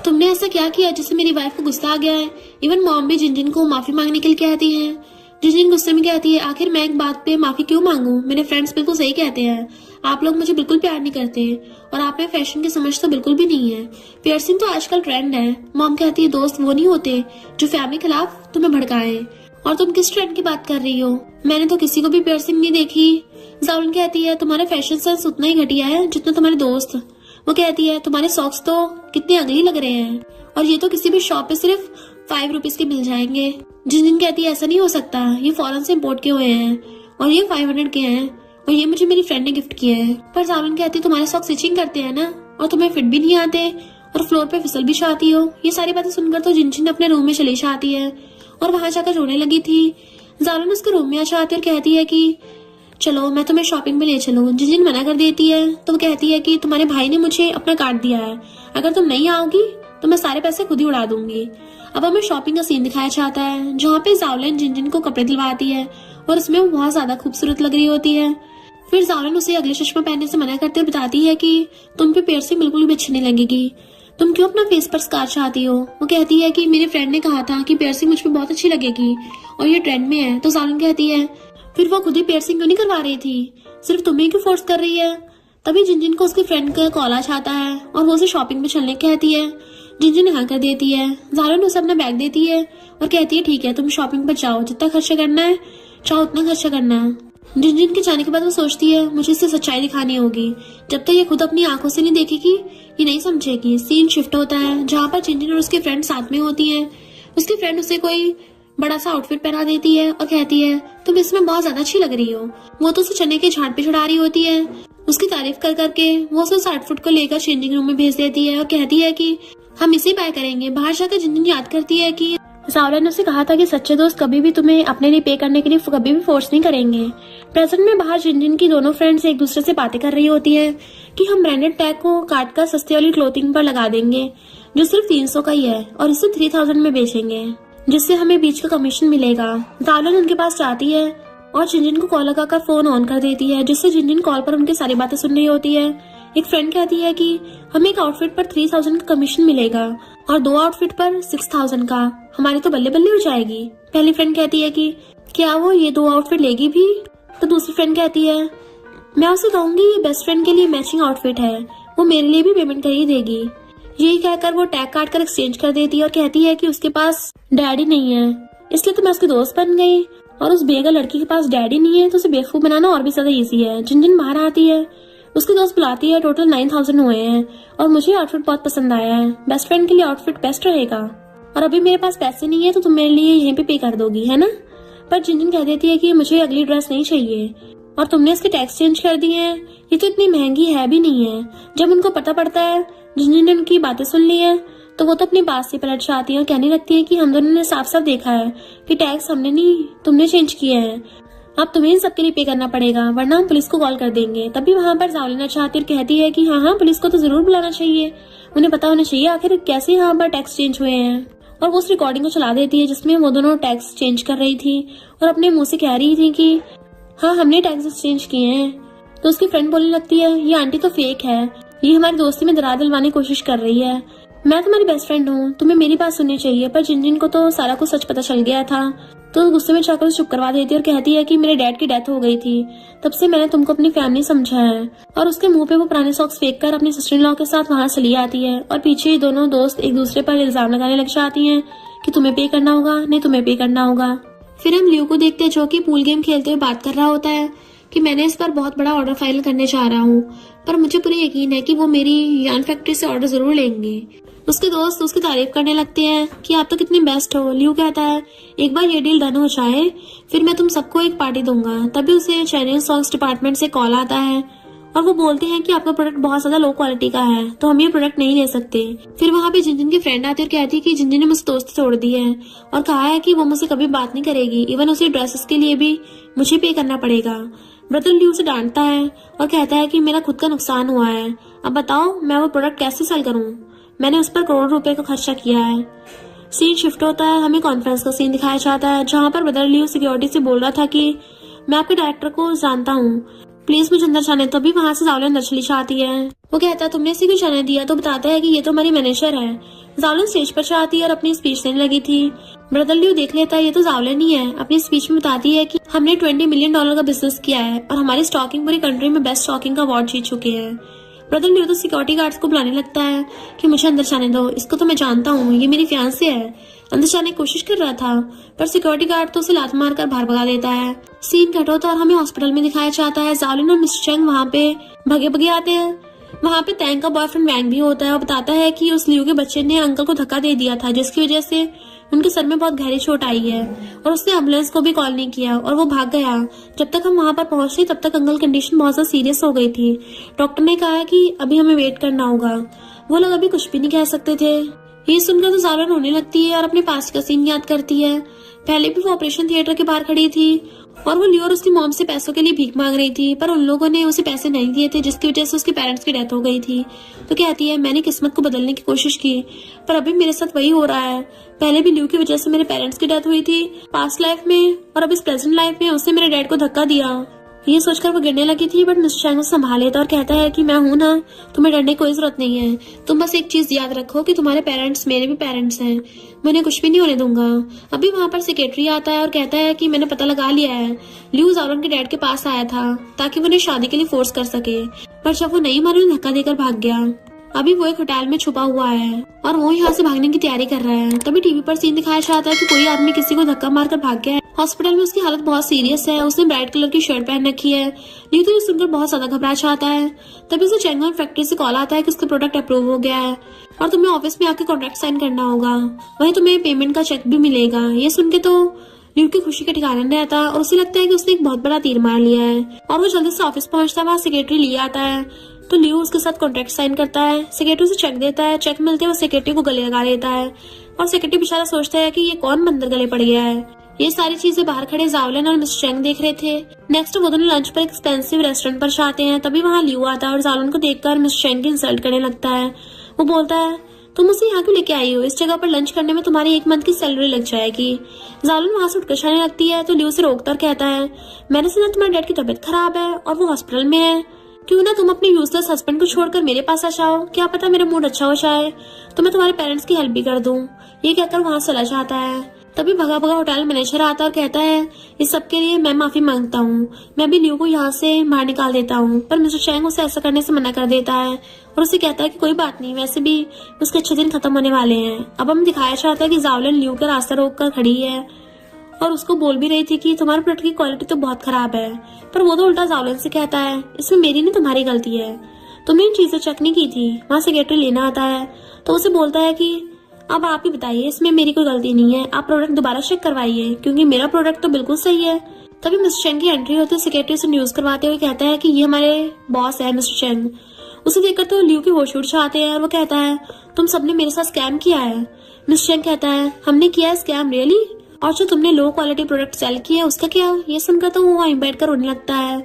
Speaker 2: तुमने ऐसा क्या किया जिससे मेरी वाइफ को गुस्सा आ गया है। इवन मॉम भी जिन को माफी मांगने के लिए कहती है। जिन गुस्से में कहती है आखिर मैं एक बात पे माफी क्यों मांगू, मेरे फ्रेंड्स बिल्कुल सही कहते हैं, आप लोग मुझे बिल्कुल प्यार नहीं करते और आप में फैशन की समझ तो बिल्कुल भी नहीं है। पियर्सिंग तो आजकल ट्रेंड है। मॉम कहती है दोस्त वो नहीं होते जो फैमिली खिलाफ तुम्हें भड़काए, और तुम किस ट्रेंड की बात कर रही हो, मैंने तो किसी को भी पियर्सिंग नहीं देखी। जावलिन कहती है तुम्हारा फैशन सेंस उतना ही घटिया है जितना तुम्हारे दोस्त। वो कहती है तुम्हारे सॉक्स तो कितने अगली लग रहे हैं, और ये तो किसी भी शॉप पे सिर्फ 5 रुपीज के मिल जाएंगे। जिन कहती है ऐसा नहीं हो सकता, ये फॉरेन से इम्पोर्ट किए हुए हैं और ये 500 के हैं और ये मुझे मेरी फ्रेंड ने गिफ्ट किया है। पर जावलन कहती तुम्हारे सॉक्स स्टिचिंग करते हैं ना और तुम्हें फिट भी नहीं आते और फ्लोर पे फिसल भी चाहती हो। ये सारी बातें सुनकर तो जिनजिन अपने रूम में चली जाती है और वहां जाकर रोने लगी थी। जावलन उसके रूम में आ जाती है और कहती है कि चलो मैं तुम्हें शॉपिंग में ले चलूं। जिनजिन मना कर देती है तो वो कहती है कि तुम्हारे भाई ने मुझे अपना कार्ड दिया है, अगर तुम नहीं आओगी तो मैं सारे पैसे खुद ही उड़ा दूंगी। अब हमें शॉपिंग का सीन दिखाया जाता है जहाँ पे जावलन जिनजिन को कपड़े दिलवाती है और उसमें वो बहुत ज्यादा खूबसूरत लग रही होती है। फिर जावलन उसे अगले चश्मा पहनने से मना करते हुए बताती है कि तुम पे पियर्सिंग बिल्कुल भी अच्छी नहीं लगेगी, तुम क्यों अपना फेस पर स्कार चाहती हो। वो कहती है कि मेरे फ्रेंड ने कहा था कि पियर्सिंग मुझ पे बहुत अच्छी लगेगी और ये ट्रेंड में है। तो जावलन कहती है फिर वो खुद ही पियर्सिंग क्यों नहीं करवा रही थी, सिर्फ तुम्हें क्यों फोर्स कर रही है। तभी जिनजिन को उसके फ्रेंड का कॉल आ जाता है और वो उसे शॉपिंग में चलने कहती है। जिनजिन हाँ कर देती है। जावलन उसे अपना बैग देती है और कहती है ठीक है तुम शॉपिंग पर जाओ, जितना खर्चा करना है चाहो उतना खर्चा करना है। जिनजिन के जाने के बाद वो सोचती है मुझे इससे सच्चाई दिखानी होगी, जब तक ये खुद अपनी आंखों से नहीं देखेगी ये नहीं समझेगी। सीन शिफ्ट होता है जहाँ पर जिनजिन और उसके फ्रेंड साथ में होती है। उसकी फ्रेंड उसे कोई बड़ा सा आउटफिट पहना देती है और कहती है तुम इसमें बहुत ज्यादा अच्छी लग रही हो। वो तो उसे चने के झाड़ पे चढ़ा रही होती है। उसकी तारीफ कर करके वो उस आउटफिट को लेकर चेंजिंग रूम में भेज देती है और कहती है कि हम इसे बाय करेंगे। बाहर जाकर जिनजिन याद करती है कि जावलन ने उसे कहा था कि सच्चे दोस्त कभी भी तुम्हें अपने लिए पे करने के लिए कभी भी फोर्स नहीं करेंगे। प्रेजेंट में बाहर जिनजिन की दोनों फ्रेंड्स एक दूसरे से बातें कर रही होती है कि हम ब्रांडेड टैग को काट कर सस्ते वाली क्लोथिंग पर लगा देंगे जो सिर्फ 300 का ही है और इसे 3000 में बेचेंगे जिससे हमें बीच का कमीशन मिलेगा। जावलन उनके पास जाती है और जिनजिन को कॉल लगाकर फोन ऑन कर देती है जिससे जिनजिन कॉल पर उनकी सारी बातें सुन रही होती है। एक फ्रेंड कहती है कि हमें एक आउटफिट पर 3000 का कमीशन मिलेगा और 2 आउटफिट पर 6000 का, हमारी तो बल्ले बल्ले हो जाएगी। पहली फ्रेंड कहती है कि क्या वो ये 2 आउटफिट लेगी भी। तो दूसरी फ्रेंड कहती है मैं उसे कहूंगी ये बेस्ट फ्रेंड के लिए मैचिंग आउटफिट है, वो मेरे लिए भी पेमेंट कर ही देगी। यही कहकर वो टैग काट कर एक्सचेंज कर देती है और कहती है कि उसके पास डैडी नहीं है इसलिए तो मैं उसकी दोस्त बन गई और उस बेगल लड़की के पास डैडी नहीं है तो उसे बेवकूफ बनाना और भी ज्यादा इजी है। जिनजिन बाहर आती है, उसकी दोस्त बुलाती है। टोटल 9000 हुए हैं और मुझे आउटफिट बहुत पसंद आया है, बेस्ट फ्रेंड के लिए आउटफिट बेस्ट रहेगा और अभी मेरे पास पैसे नहीं है तो तुम मेरे लिए यहीं पे पे कर दोगी है ना। पर जिनजिन कह देती है कि मुझे अगली ड्रेस नहीं चाहिए और तुमने इसके टैक्स चेंज कर दिए हैं, ये तो इतनी महंगी है भी नहीं है। जब उनको पता पड़ता है जिनजिन ने उनकी बातें सुन ली है तो वो तो अपनी बात से पलट जाती है और कहने लगती है कि हम दोनों ने साफ साफ देखा है कि टैक्स हमने नहीं तुमने चेंज किए हैं, अब तुम्हें इन सबके लिए पे करना पड़ेगा वरना हम पुलिस को कॉल कर देंगे। तभी वहाँ पर जावलन चाहती और कहती है कि हाँ पुलिस को तो जरूर बुलाना चाहिए, उन्हें पता होना चाहिए आखिर कैसे यहाँ पर टैक्स चेंज हुए हैं। और वो उस रिकॉर्डिंग को चला देती है जिसमें वो दोनों टैक्स चेंज कर रही थी और अपने मुंह से कह रही थी कि हाँ हमने टैक्स चेंज किए हैं। तो उसकी फ्रेंड बोलने लगती है ये आंटी तो फेक है, ये हमारी दोस्ती में दरार दिलवाने की कोशिश कर रही है, मैं तुम्हारी बेस्ट फ्रेंड हूँ, तुम्हें मेरी बात सुननी चाहिए। पर जिनजिन को तो सारा कुछ सच पता चल गया था तो गुस्से में जाकर चुप करवा देती है और कहती है कि मेरे डैड की डेथ हो गई थी, तब से मैंने तुमको अपनी फैमिली समझा है। और उसके मुंह पे वो पुराने सॉक्स फेंक कर अपनी सिस्टर इन लॉ के साथ वहां चली आती है और पीछे ये दोनों दोस्त एक दूसरे पर इल्जाम लगाने लग जाती हैं कि तुम्हें पे करना होगा, नहीं तुम्हें पे करना होगा। फिर हम लियो को देखते हैं जो कि पूल गेम खेलते हुए बात कर रहा होता है कि मैंने इस पर बहुत बड़ा ऑर्डर फाइल करने जा रहा हूँ पर मुझे पूरा यकीन है कि वो मेरी यान फैक्ट्री से ऑर्डर जरूर लेंगे। उसके दोस्त उसकी तारीफ करने लगते हैं कि आप तो कितने बेस्ट हो। लियो कहता है एक बार ये डील डन हो जाए फिर मैं तुम सबको एक पार्टी दूंगा। तभी उसे चाइनीज सॉन्ग्स डिपार्टमेंट से कॉल आता है और वो बोलते हैं कि आपका प्रोडक्ट बहुत ज्यादा लो क्वालिटी का है तो हम ये प्रोडक्ट नहीं ले सकते। फिर वहाँ पे जिनजिन की फ्रेंड आती है और कहती है कि जिनजिन ने मुझसे दोस्ती तोड़ दी है और कहा है कि वो मुझसे कभी बात नहीं करेगी, इवन उसे ड्रेसेस के लिए भी मुझे पे करना पड़ेगा। ब्रदर लियो से डांटता है और कहता है कि मेरा खुद का नुकसान हुआ है, अब बताओ मैं वो प्रोडक्ट कैसे सेल करूँ, मैंने उस पर करोड़ रुपए का खर्चा किया है। सीन शिफ्ट होता है, हमें कॉन्फ्रेंस का सीन दिखाया जाता है जहाँ पर ब्रदर लियो सिक्योरिटी से बोल रहा था कि मैं आपके डायरेक्टर को जानता हूँ, प्लीज मुझे अंदर जाने। तभी वहाँ से जावलन अंदर चली जाती है। वो कहता है तुमने इसे क्यों जाने दिया, तो बताता है कि ये तो हमारी मैनेजर है। जावलन स्टेज पर जाती है और अपनी स्पीच देने लगी थी। ब्रदर लियो देख लेता है ये तो जावलन ही है। अपनी स्पीच में बताती है कि हमने $20 मिलियन का बिजनेस किया है और हमारी स्टॉकिंग पूरी कंट्री में बेस्ट स्टॉकिंग का अवार्ड जीत चुके हैं। ब्रदर लियो तो सिक्योरिटी गार्ड्स को बुलाने लगता है कि मुझे अंदर जाने दो, इसको तो मैं जानता हूँ, ये मेरी फियांसे है। अंदर जाने की कोशिश कर रहा था पर सिक्योरिटी गार्ड तो उसे लात मारकर बाहर भगा देता है। सीन कट होता है और हमें हॉस्पिटल में दिखाया जाता है। जावलन और मिस्टर चंग वहाँ पे भगे भगे आते हैं। वहाँ पे तैंग का बॉयफ्रेंड वैंग भी होता है और बताता है कि उस लियो के बच्चे ने अंकल को धक्का दे दिया था, जिसकी वजह से उनके सर में बहुत गहरी चोट आई है और उसने एम्बुलेंस को भी कॉल नहीं किया और वो भाग गया। जब तक हम वहाँ पर पहुंचे तब तक अंकल कंडीशन बहुत ज्यादा सीरियस हो गई थी। डॉक्टर ने कहा कि अभी हमें वेट करना होगा। वो लोग अभी कुछ भी नहीं कह सकते थे। ये सुनकर तो ज़ारा रोने लगती है और अपने पास्ट का सीन याद करती है। पहले भी वो ऑपरेशन थिएटर के बाहर खड़ी थी और वो लियो और उसकी मॉम से पैसों के लिए भीख मांग रही थी, पर उन लोगों ने उसे पैसे नहीं दिए थे, जिसकी वजह से उसके पेरेंट्स की डेथ हो गई थी। तो कहती है मैंने किस्मत को बदलने की कोशिश की, पर अभी मेरे साथ वही हो रहा है। पहले भी लियो की वजह से मेरे पेरेंट्स की डेथ हुई थी पास्ट लाइफ में, और अब इस प्रेजेंट लाइफ में उसने मेरे डैड को धक्का दिया। ये सोचकर वो गिरने लगी थी, बट मिस्टर चैंग उसे संभाल लेता और कहता है कि मैं हूं ना, तुम्हें डरने की कोई जरूरत नहीं है। तुम बस एक चीज याद रखो कि तुम्हारे पेरेंट्स मेरे भी पेरेंट्स हैं, मैं उन्हें कुछ भी नहीं होने दूंगा। अभी वहाँ पर सेक्रेटरी आता है और कहता है कि मैंने पता लगा लिया है, लियो ज़ाओलन के डैड के पास आया था ताकि वो उन्हें शादी के लिए फोर्स कर सके, पर जब वो नहीं माने धक्का देकर भाग गया। अभी वो एक होटल में छुपा हुआ है और वो यहाँ से भागने की तैयारी कर रहा है। तभी टीवी पर सीन दिखाया जाता है कि कोई आदमी किसी को धक्का मारकर भाग गया है। हॉस्पिटल में उसकी हालत बहुत सीरियस है। उसने ब्राइट कलर की शर्ट पहन रखी है। नहीं तो ये सुनकर बहुत ज्यादा घबरा जाता है। तभी उसे चैंगॉन फैक्ट्री से कॉल आता है कि उसका प्रोडक्ट अप्रूव हो गया है और तुम्हें ऑफिस में आके कॉन्ट्रैक्ट साइन करना होगा, वहीं तुम्हें पेमेंट का चेक भी मिलेगा। ये सुन के तो लियो की खुशी का ठिकाना नहीं रहता और उसे लगता है कि उसने एक बहुत बड़ा तीर मार लिया है और वो जल्दी से ऑफिस पहुंचता है। वहाँ सेक्रेटरी लियो आता है तो लियो उसके साथ कॉन्ट्रैक्ट साइन करता है। सेक्रेटरी उसे चेक देता है। चेक मिलते ही वो सेक्रेटरी को गले लगा लेता है और सेक्रेटरी बेचारा सोचता है कि ये कौन बंदर गले पड़ गया है। ये सारी चीजें बाहर खड़े ज़ाओलन और मिस्टर चैंग देख रहे थे। नेक्स्ट वो दोनों लंच पर एक एक्सपेंसिव रेस्टोरेंट पर जाते हैं। तभी वहाँ लियो आता है और ज़ाओलन को देखकर मिस्टर चैंग की इंसल्ट करने लगता है। वो बोलता है तुम मुझे यहाँ क्यों लेके आई हो, इस जगह पर लंच करने में तुम्हारी 1 मंथ की सैलरी लग जाएगी। ज़ाओलन वहाँ से उठकर जाने लगती है तो लियो से रोकता और कहता है मैंने सुना तुम्हारे डैड की तबीयत खराब है और वो हॉस्पिटल में है, क्यों ना तुम अपने यूजलेस हस्बैंड को छोड़कर मेरे पास आ जाओ, क्या पता मेरा मूड अच्छा हो जाए तो मैं तुम्हारे पेरेंट्स की हेल्प भी कर दूं। ये कहकर वहाँ चला जाता है। तभी भगा भगा होटल मैनेजर आता है और कहता है इस सब के लिए मैं माफी मांगता हूँ, मैं भी लियो को यहाँ से बाहर निकाल देता हूँ। पर मिस्टर चैंग उसे ऐसा करने से मना कर देता है और उसे कहता है कि कोई बात नहीं, वैसे भी उसके अच्छे दिन खत्म होने वाले हैं। अब हम दिखाया चाहता है कि ज़ाओलन लियो का रास्ता रोक कर खड़ी है और उसको बोल भी रही थी कि तुम्हारे प्रोडक्ट की क्वालिटी तो बहुत खराब है, पर वो तो उल्टा ज़ाओलन से कहता है इसमें मेरी नहीं तुम्हारी गलती है, तुमने इन चीजें चेक नहीं की थी। वहाँ सेक्रेटरी लेना आता है तो उसे बोलता है कि अब आप ही बताइए, इसमें मेरी कोई गलती नहीं है, आप प्रोडक्ट दोबारा चेक करवाइए क्योंकि मेरा प्रोडक्ट तो बिल्कुल सही है। तभी मिस्टर चैंग की एंट्री होती है। सेक्रेटरी से न्यूज करवाते हुए कहता है कि ये हमारे बॉस है मिस्टर चैंग। उसे देखकर तो लियो के होश उड़ जाते हैं और वो कहता है तुम सबने मेरे साथ स्कैम किया है। मिस्टर चैंग कहता है हमने किया है स्कैम, रियली? और जो तुमने लो क्वालिटी प्रोडक्ट सेल किया है उसका क्या? ये सुनकर तो वो वहीं बैठ कर रोने लगता है।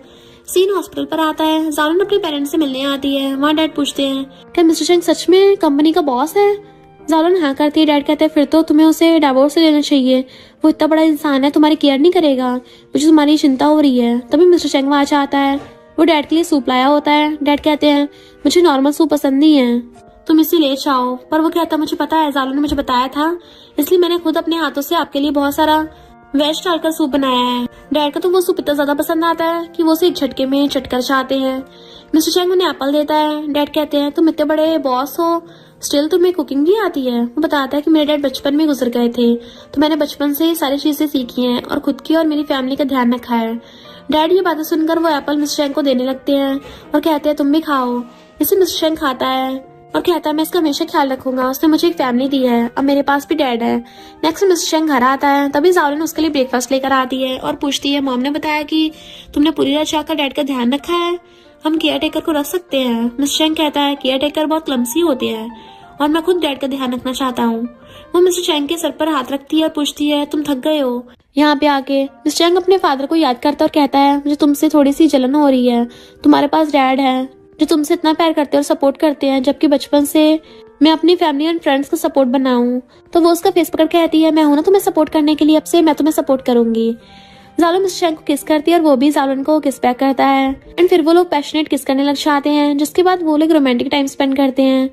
Speaker 2: सीन हॉस्पिटल पर आता है। ज़ाओलन अपने पेरेंट्स से मिलने आती है। वहाँ डैड पूछते हैं क्या मिस्टर चैंग सच में कंपनी का बॉस है? ज़ाओलन हाँ करती है। डैड कहते हैं फिर तो तुम्हें उसे डिवोर्स देना चाहिए, वो इतना बड़ा इंसान है, तुम्हारी केयर नहीं करेगा, मुझे तुम्हारी चिंता हो रही है। तभी मिस्टर चैंग वहाँ आता है। वो डैड के लिए सूप लाया होता है। डैड कहते हैं मुझे नॉर्मल सूप पसंद नहीं है, तुम इसे ले जाओ। पर वो कहता मुझे पता है, ज़ाओलन ने मुझे बताया था, इसलिए मैंने खुद अपने हाथों से आपके लिए बहुत सारा वेज डालकर सूप बनाया है। डैड को तो वो सूप इतना ज्यादा पसंद आता है कि वो उसे एक झटके में चटकर चाहते हैं। मिस्टर चैंग उन्हें एप्पल देता है। डैड कहते हैं तुम इतने बड़े बॉस हो, स्टिल तुम्हें कुकिंग भी आती है। वो बताता है कि मेरे डैड बचपन में गुजर गए थे तो मैंने बचपन से सारी चीजें सीखी हैं और खुद की और मेरी फैमिली का ध्यान रखा है। डैड ये बातें सुनकर वो एप्पल मिस्टर चैंग को देने लगते हैं और कहते हैं तुम भी खाओ। इसे मिस्टर चैंग खाता है और कहता है मैं इसका हमेशा ख्याल रखूंगा, उसने मुझे एक फैमिली दी है, अब मेरे पास भी डैड है। नेक्स्ट मिस्टर चैंग घर आता है। तभी ज़ाओलन उसके लिए ब्रेकफास्ट लेकर आती है और पूछती है मॉम ने बताया कि तुमने पूरी रात जाकर डैड का ध्यान रखा है, हम केयर टेकर को रख सकते हैं। मिस्टर चैंग कहता है केयर टेकर बहुत क्लमसी होते हैं और मैं खुद डैड का ध्यान रखना चाहता हूँ। वो मिस्टर चैंग के सर पर हाथ रखती है और पूछती है तुम थक गए हो? यहाँ पे आके मिस्टर चैंग अपने फादर को याद करता और कहता है मुझे तुमसे थोड़ी सी जलन हो रही है, तुम्हारे पास डैड है जो तुमसे इतना प्यार करते हैं और सपोर्ट करते हैं, जबकि बचपन से मैं अपनी फैमिली एंड फ्रेंड्स को सपोर्ट बनाऊं। तो वो उसका फेस पकड़ कहती है मैं हूं ना तुम्हें सपोर्ट करने के लिए, अब से मैं तुम्हें सपोर्ट करूंगी। ज़ाओलन मिस्टर चैंग को किस करती है और वो भी ज़ाओलन को किस बैक करता है एंड फिर वो लोग पैशनेट किस करने लग जाते हैं, जिसके बाद वो लोग रोमांटिक टाइम स्पेंड करते हैं।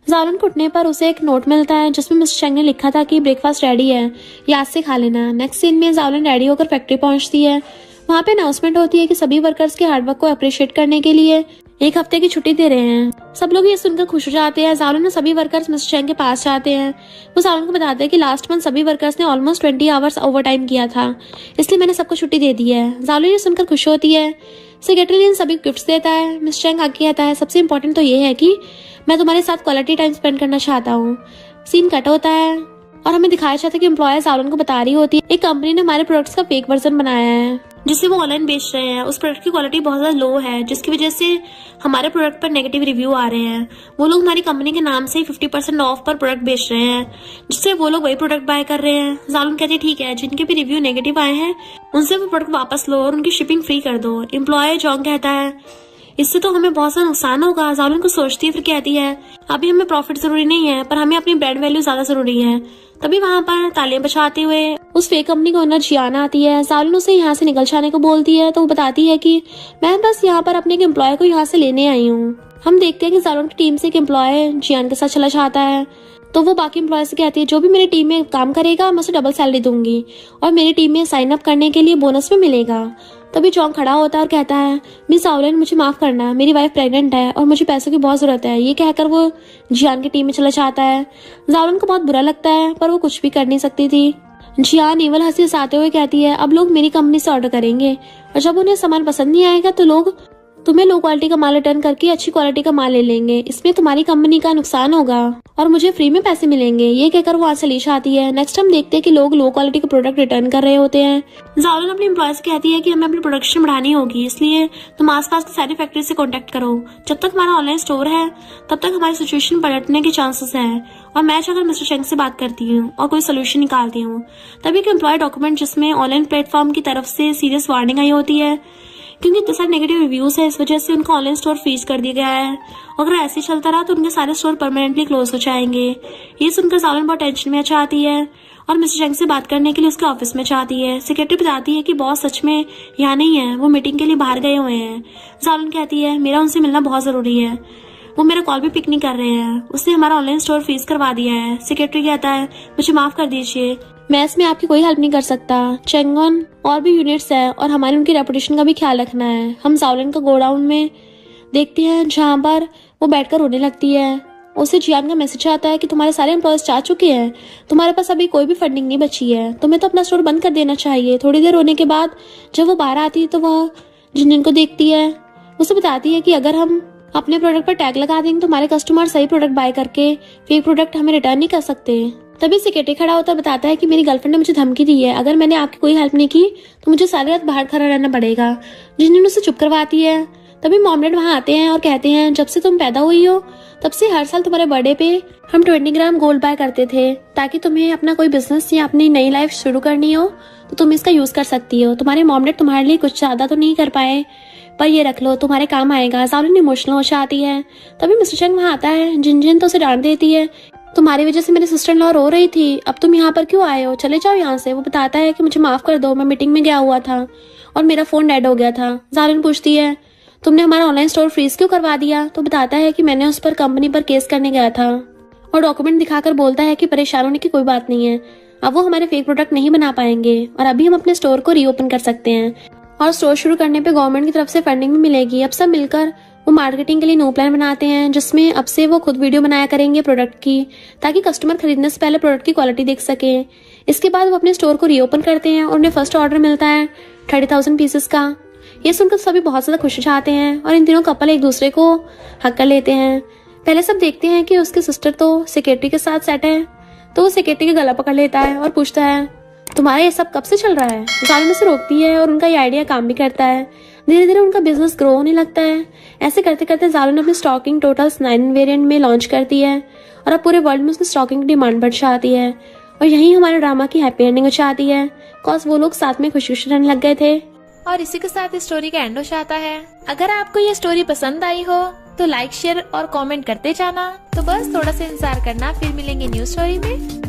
Speaker 2: ज़ाओलन को उठने पर उसे एक नोट मिलता है जिसमें मिस्टर चैंग ने लिखा था कि ब्रेकफास्ट रेडी है, याद से खा लेना। नेक्स्ट सीन में ज़ाओलन रेडी होकर फैक्ट्री पहुंचती है। वहाँ पे अनाउंसमेंट होती है कि सभी वर्कर्स के हार्डवर्क को अप्रिशिएट करने के लिए 1 हफ्ते की छुट्टी दे रहे हैं। सब लोग ये सुनकर खुश हो जाते हैं। ज़ाओलन और सभी वर्कर्स मिस्टर चैंग के पास जाते हैं। वो ज़ाओलन को बताते हैं कि लास्ट मंथ सभी वर्कर्स ने ऑलमोस्ट 20 आवर्स ओवर टाइम किया था, इसलिए मैंने सबको छुट्टी दे दी है। ज़ाओलन ये सुनकर खुश होती है।
Speaker 1: सेक्रेटरी इन सभी गिफ्ट्स देता है। मिस्टर चैंग आगे कहता है सबसे इम्पोर्टेंट तो ये है कि मैं तुम्हारे साथ क्वालिटी टाइम स्पेंड करना चाहता हूँ। सीन कट होता है और हमें दिखाया जाता है कि एम्प्लॉयर सालन को बता रही होती है एक कंपनी ने हमारे प्रोडक्ट्स का फेक वर्जन बनाया है जिसे वो ऑनलाइन बेच रहे हैं। उस प्रोडक्ट की क्वालिटी बहुत ज्यादा लो है जिसकी वजह से हमारे प्रोडक्ट पर नेगेटिव रिव्यू आ रहे हैं। वो लोग हमारी कंपनी के नाम से 50% ऑफ पर प्रोडक्ट बेच रहे हैं जिससे वो लोग वही प्रोडक्ट बाय कर रहे हैं। जालून कहते हैं ठीक है, जिनके भी रिव्यू नेगेटिव आए हैं उनसे वो प्रोडक्ट वापस लो और उनकी शिपिंग फ्री कर दो। एम्प्लॉयर जॉन्ग कहता है इससे तो हमें बहुत सा नुकसान होगा। जालून को सोचती है फिर कहती है अभी हमें प्रॉफिट जरूरी नहीं है पर हमें अपनी ब्रांड वैल्यू ज्यादा जरूरी है। तभी वहाँ पर तालियां बजाते हुए उस फेक कंपनी का ओनर जियान आती है। जालून उसे यहाँ से निकल जाने को बोलती है तो वो बताती है कि मैं बस यहाँ पर अपने एक एम्प्लॉय को यहाँ से लेने आई हूँ। हम देखते हैं कि जालून की टीम से एक एम्प्लॉय जियान के साथ चला जाता है तो वो बाकी एम्प्लॉय से कहती है जो भी मेरी टीम में काम करेगा मैं उसे डबल सैलरी दूंगी और मेरी टीम में साइन अप करने के लिए बोनस भी मिलेगा। तभी जॉन्ग खड़ा होता है और कहता है मिस सावलन मुझे माफ करना, मेरी वाइफ प्रेग्नेंट है और मुझे पैसों की बहुत जरूरत है। ये कहकर वो जियान की टीम में चला जाता है। जावलन को बहुत बुरा लगता है पर वो कुछ भी कर नहीं सकती थी। जियान नेवल हंसी हंसाते हुए कहती है अब लोग मेरी कंपनी से ऑर्डर करेंगे और जब उन्हें सामान पसंद नहीं आएगा तो लोग तुम्हें लो क्वालिटी का माल रिटर्न करके अच्छी क्वालिटी का माल ले लेंगे। इसमें तुम्हारी कंपनी का नुकसान होगा और मुझे फ्री में पैसे मिलेंगे। ये कहकर वो वहाँ से ले जाती है। नेक्स्ट हम देखते हैं कि लोग लो क्वालिटी का प्रोडक्ट रिटर्न कर रहे होते हैं। जावलन अपने एम्प्लॉयज कहती है कि हमें अपनी प्रोडक्शन बढ़ानी होगी इसलिए तुम आसपास की सारी फैक्ट्री से कॉन्टेक्ट करो। जब तक हमारा ऑनलाइन स्टोर है तब तक हमारी सिचुएशन पलटने के चांसेस है और मैं अगर मिस्टर चैंग से बात करती हूँ और कोई सोल्यूशन निकालती हूँ। तभी एक एम्प्लॉय डॉक्यूमेंट जिसमें ऑनलाइन प्लेटफॉर्म की तरफ से सीरियस वार्निंग आई होती है क्योंकि इतने सारे नेगेटिव रिव्यूज है इस वजह से उनका ऑनलाइन स्टोर फ्रीज कर दिया गया है। अगर ऐसे चलता रहा तो उनके सारे स्टोर परमानेंटली क्लोज हो जाएंगे। ये सुनकर जावलन बहुत टेंशन में चाहती है और मिस्टर चैंग से बात करने के लिए उसके ऑफिस में चाहती है। सेक्रेटरी बताती है कि बॉस सच में यहाँ नहीं है, वो मीटिंग के लिए बाहर गए हुए हैं। जावलन कहती है मेरा उनसे मिलना बहुत जरूरी है, वो मेरा कॉल भी पिक नहीं कर रहे हैं, उसने हमारा ऑनलाइन स्टोर फ्रीज करवा दिया है। सेक्रेटरी कहता है मुझे माफ कर दीजिए, मैं इसमें आपकी कोई हेल्प नहीं कर सकता। चेंगन और भी यूनिट्स है और हमारे उनकी रेपुटेशन का भी ख्याल रखना है। हम जावलन का गोडाउन में देखते हैं जहाँ पर वो बैठकर रोने लगती है। उसे जियान का मैसेज आता है कि तुम्हारे सारे एम्प्लॉयज जा चुके हैं, तुम्हारे पास अभी कोई भी फंडिंग नहीं बची है, तुम्हें तो अपना स्टोर बंद कर देना चाहिए। थोड़ी देर रोने के बाद जब वो बाहर आती है तो वह जिनजिन को देखती है। उसे बताती है कि अगर हम अपने प्रोडक्ट पर टैग लगा देंगे तो हमारे कस्टमर सही प्रोडक्ट बाय करके फेक प्रोडक्ट हमें रिटर्न नहीं कर सकते। तभी सेक्रेटरी खड़ा होता है, बताता है कि मेरी गर्लफ्रेंड ने मुझे धमकी दी है, अगर मैंने आपकी कोई हेल्प नहीं की तो मुझे सारी रात बाहर खड़ा रहना पड़ेगा। जिनजिन उसे चुप करवाती है। तभी मॉमडेड वहाँ आते हैं और कहते हैं जब से तुम पैदा हुई हो तब से हर साल तुम्हारे बर्थडे पे हम 20 ग्राम गोल्ड बाय करते थे ताकि तुम्हें अपना कोई बिजनेस या अपनी नई लाइफ शुरू करनी हो तो तुम इसका यूज कर सकती हो। तुम्हारे मॉमडेड तुम्हारे लिए कुछ ज्यादा तो नहीं कर पाए पर ये रख लो, तुम्हारे काम आएगा। जावलन इमोशनल हो जाती है। तभी मिस्टर चैंग वहाँ आता है। जिनजिन तो उसे डांट देती है, तुम्हारी वजह से मेरी सिस्टर इन लॉ रो रही थी, अब तुम यहाँ पर क्यों आए हो, चले जाओ यहाँ से। वो बताता है कि मुझे माफ कर दो, मैं मीटिंग में गया हुआ था और मेरा फोन डेड हो गया था। जावलन पूछती है तुमने हमारा ऑनलाइन स्टोर फ्रीज क्यों करवा दिया। तो बताता है कि मैंने उस पर कंपनी पर केस करने गया था और डॉक्यूमेंट दिखाकर बोलता है कि परेशान होने की कोई बात नहीं है, अब वो हमारे फेक प्रोडक्ट नहीं बना पाएंगे और अभी हम अपने स्टोर को रीओपन कर सकते हैं और स्टोर शुरू करने पे गवर्नमेंट की तरफ से फंडिंग भी मिलेगी। अब सब मिलकर वो मार्केटिंग के लिए नो प्लान बनाते हैं जिसमें अब से वो खुद वीडियो बनाया करेंगे प्रोडक्ट की ताकि कस्टमर खरीदने से पहले प्रोडक्ट की क्वालिटी देख सके। इसके बाद वो अपने स्टोर को रीओपन करते हैं और उन्हें फर्स्ट ऑर्डर मिलता है 30,000 पीसेस का। ये सुनकर सभी बहुत ज्यादा खुश हो जाते हैं और इन तीनों कपल एक दूसरे को हक कर लेते हैं। पहले सब देखते हैं कि उसकी सिस्टर तो सेक्रेटरी के साथ सेट है तो वो सेक्रेटरी का गला पकड़ लेता है और पूछता है तुम्हारा ये सब कब से चल रहा है। जावलन उसे रोकती है और उनका ये आइडिया काम भी करता है। धीरे धीरे उनका बिजनेस ग्रो होने लगता है। ऐसे करते करते जावलन अपनी स्टॉकिंग टोटल्स 9 वेरिएंट में लॉन्च करती है और अब पूरे वर्ल्ड में उसकी स्टॉकिंग की डिमांड बढ़ जाती है और यही हमारे ड्रामा की हैप्पी एंडिंग हो जाती है बिकॉज वो लोग साथ में खुशी खुशी रहने लग गए थे।
Speaker 3: और इसी के साथ इस स्टोरी का एंड हो जाता है। अगर आपको ये स्टोरी पसंद आई हो तो लाइक शेयर और कमेंट करते जाना। तो बस थोड़ा सा इंतजार करना, फिर मिलेंगे न्यू स्टोरी में।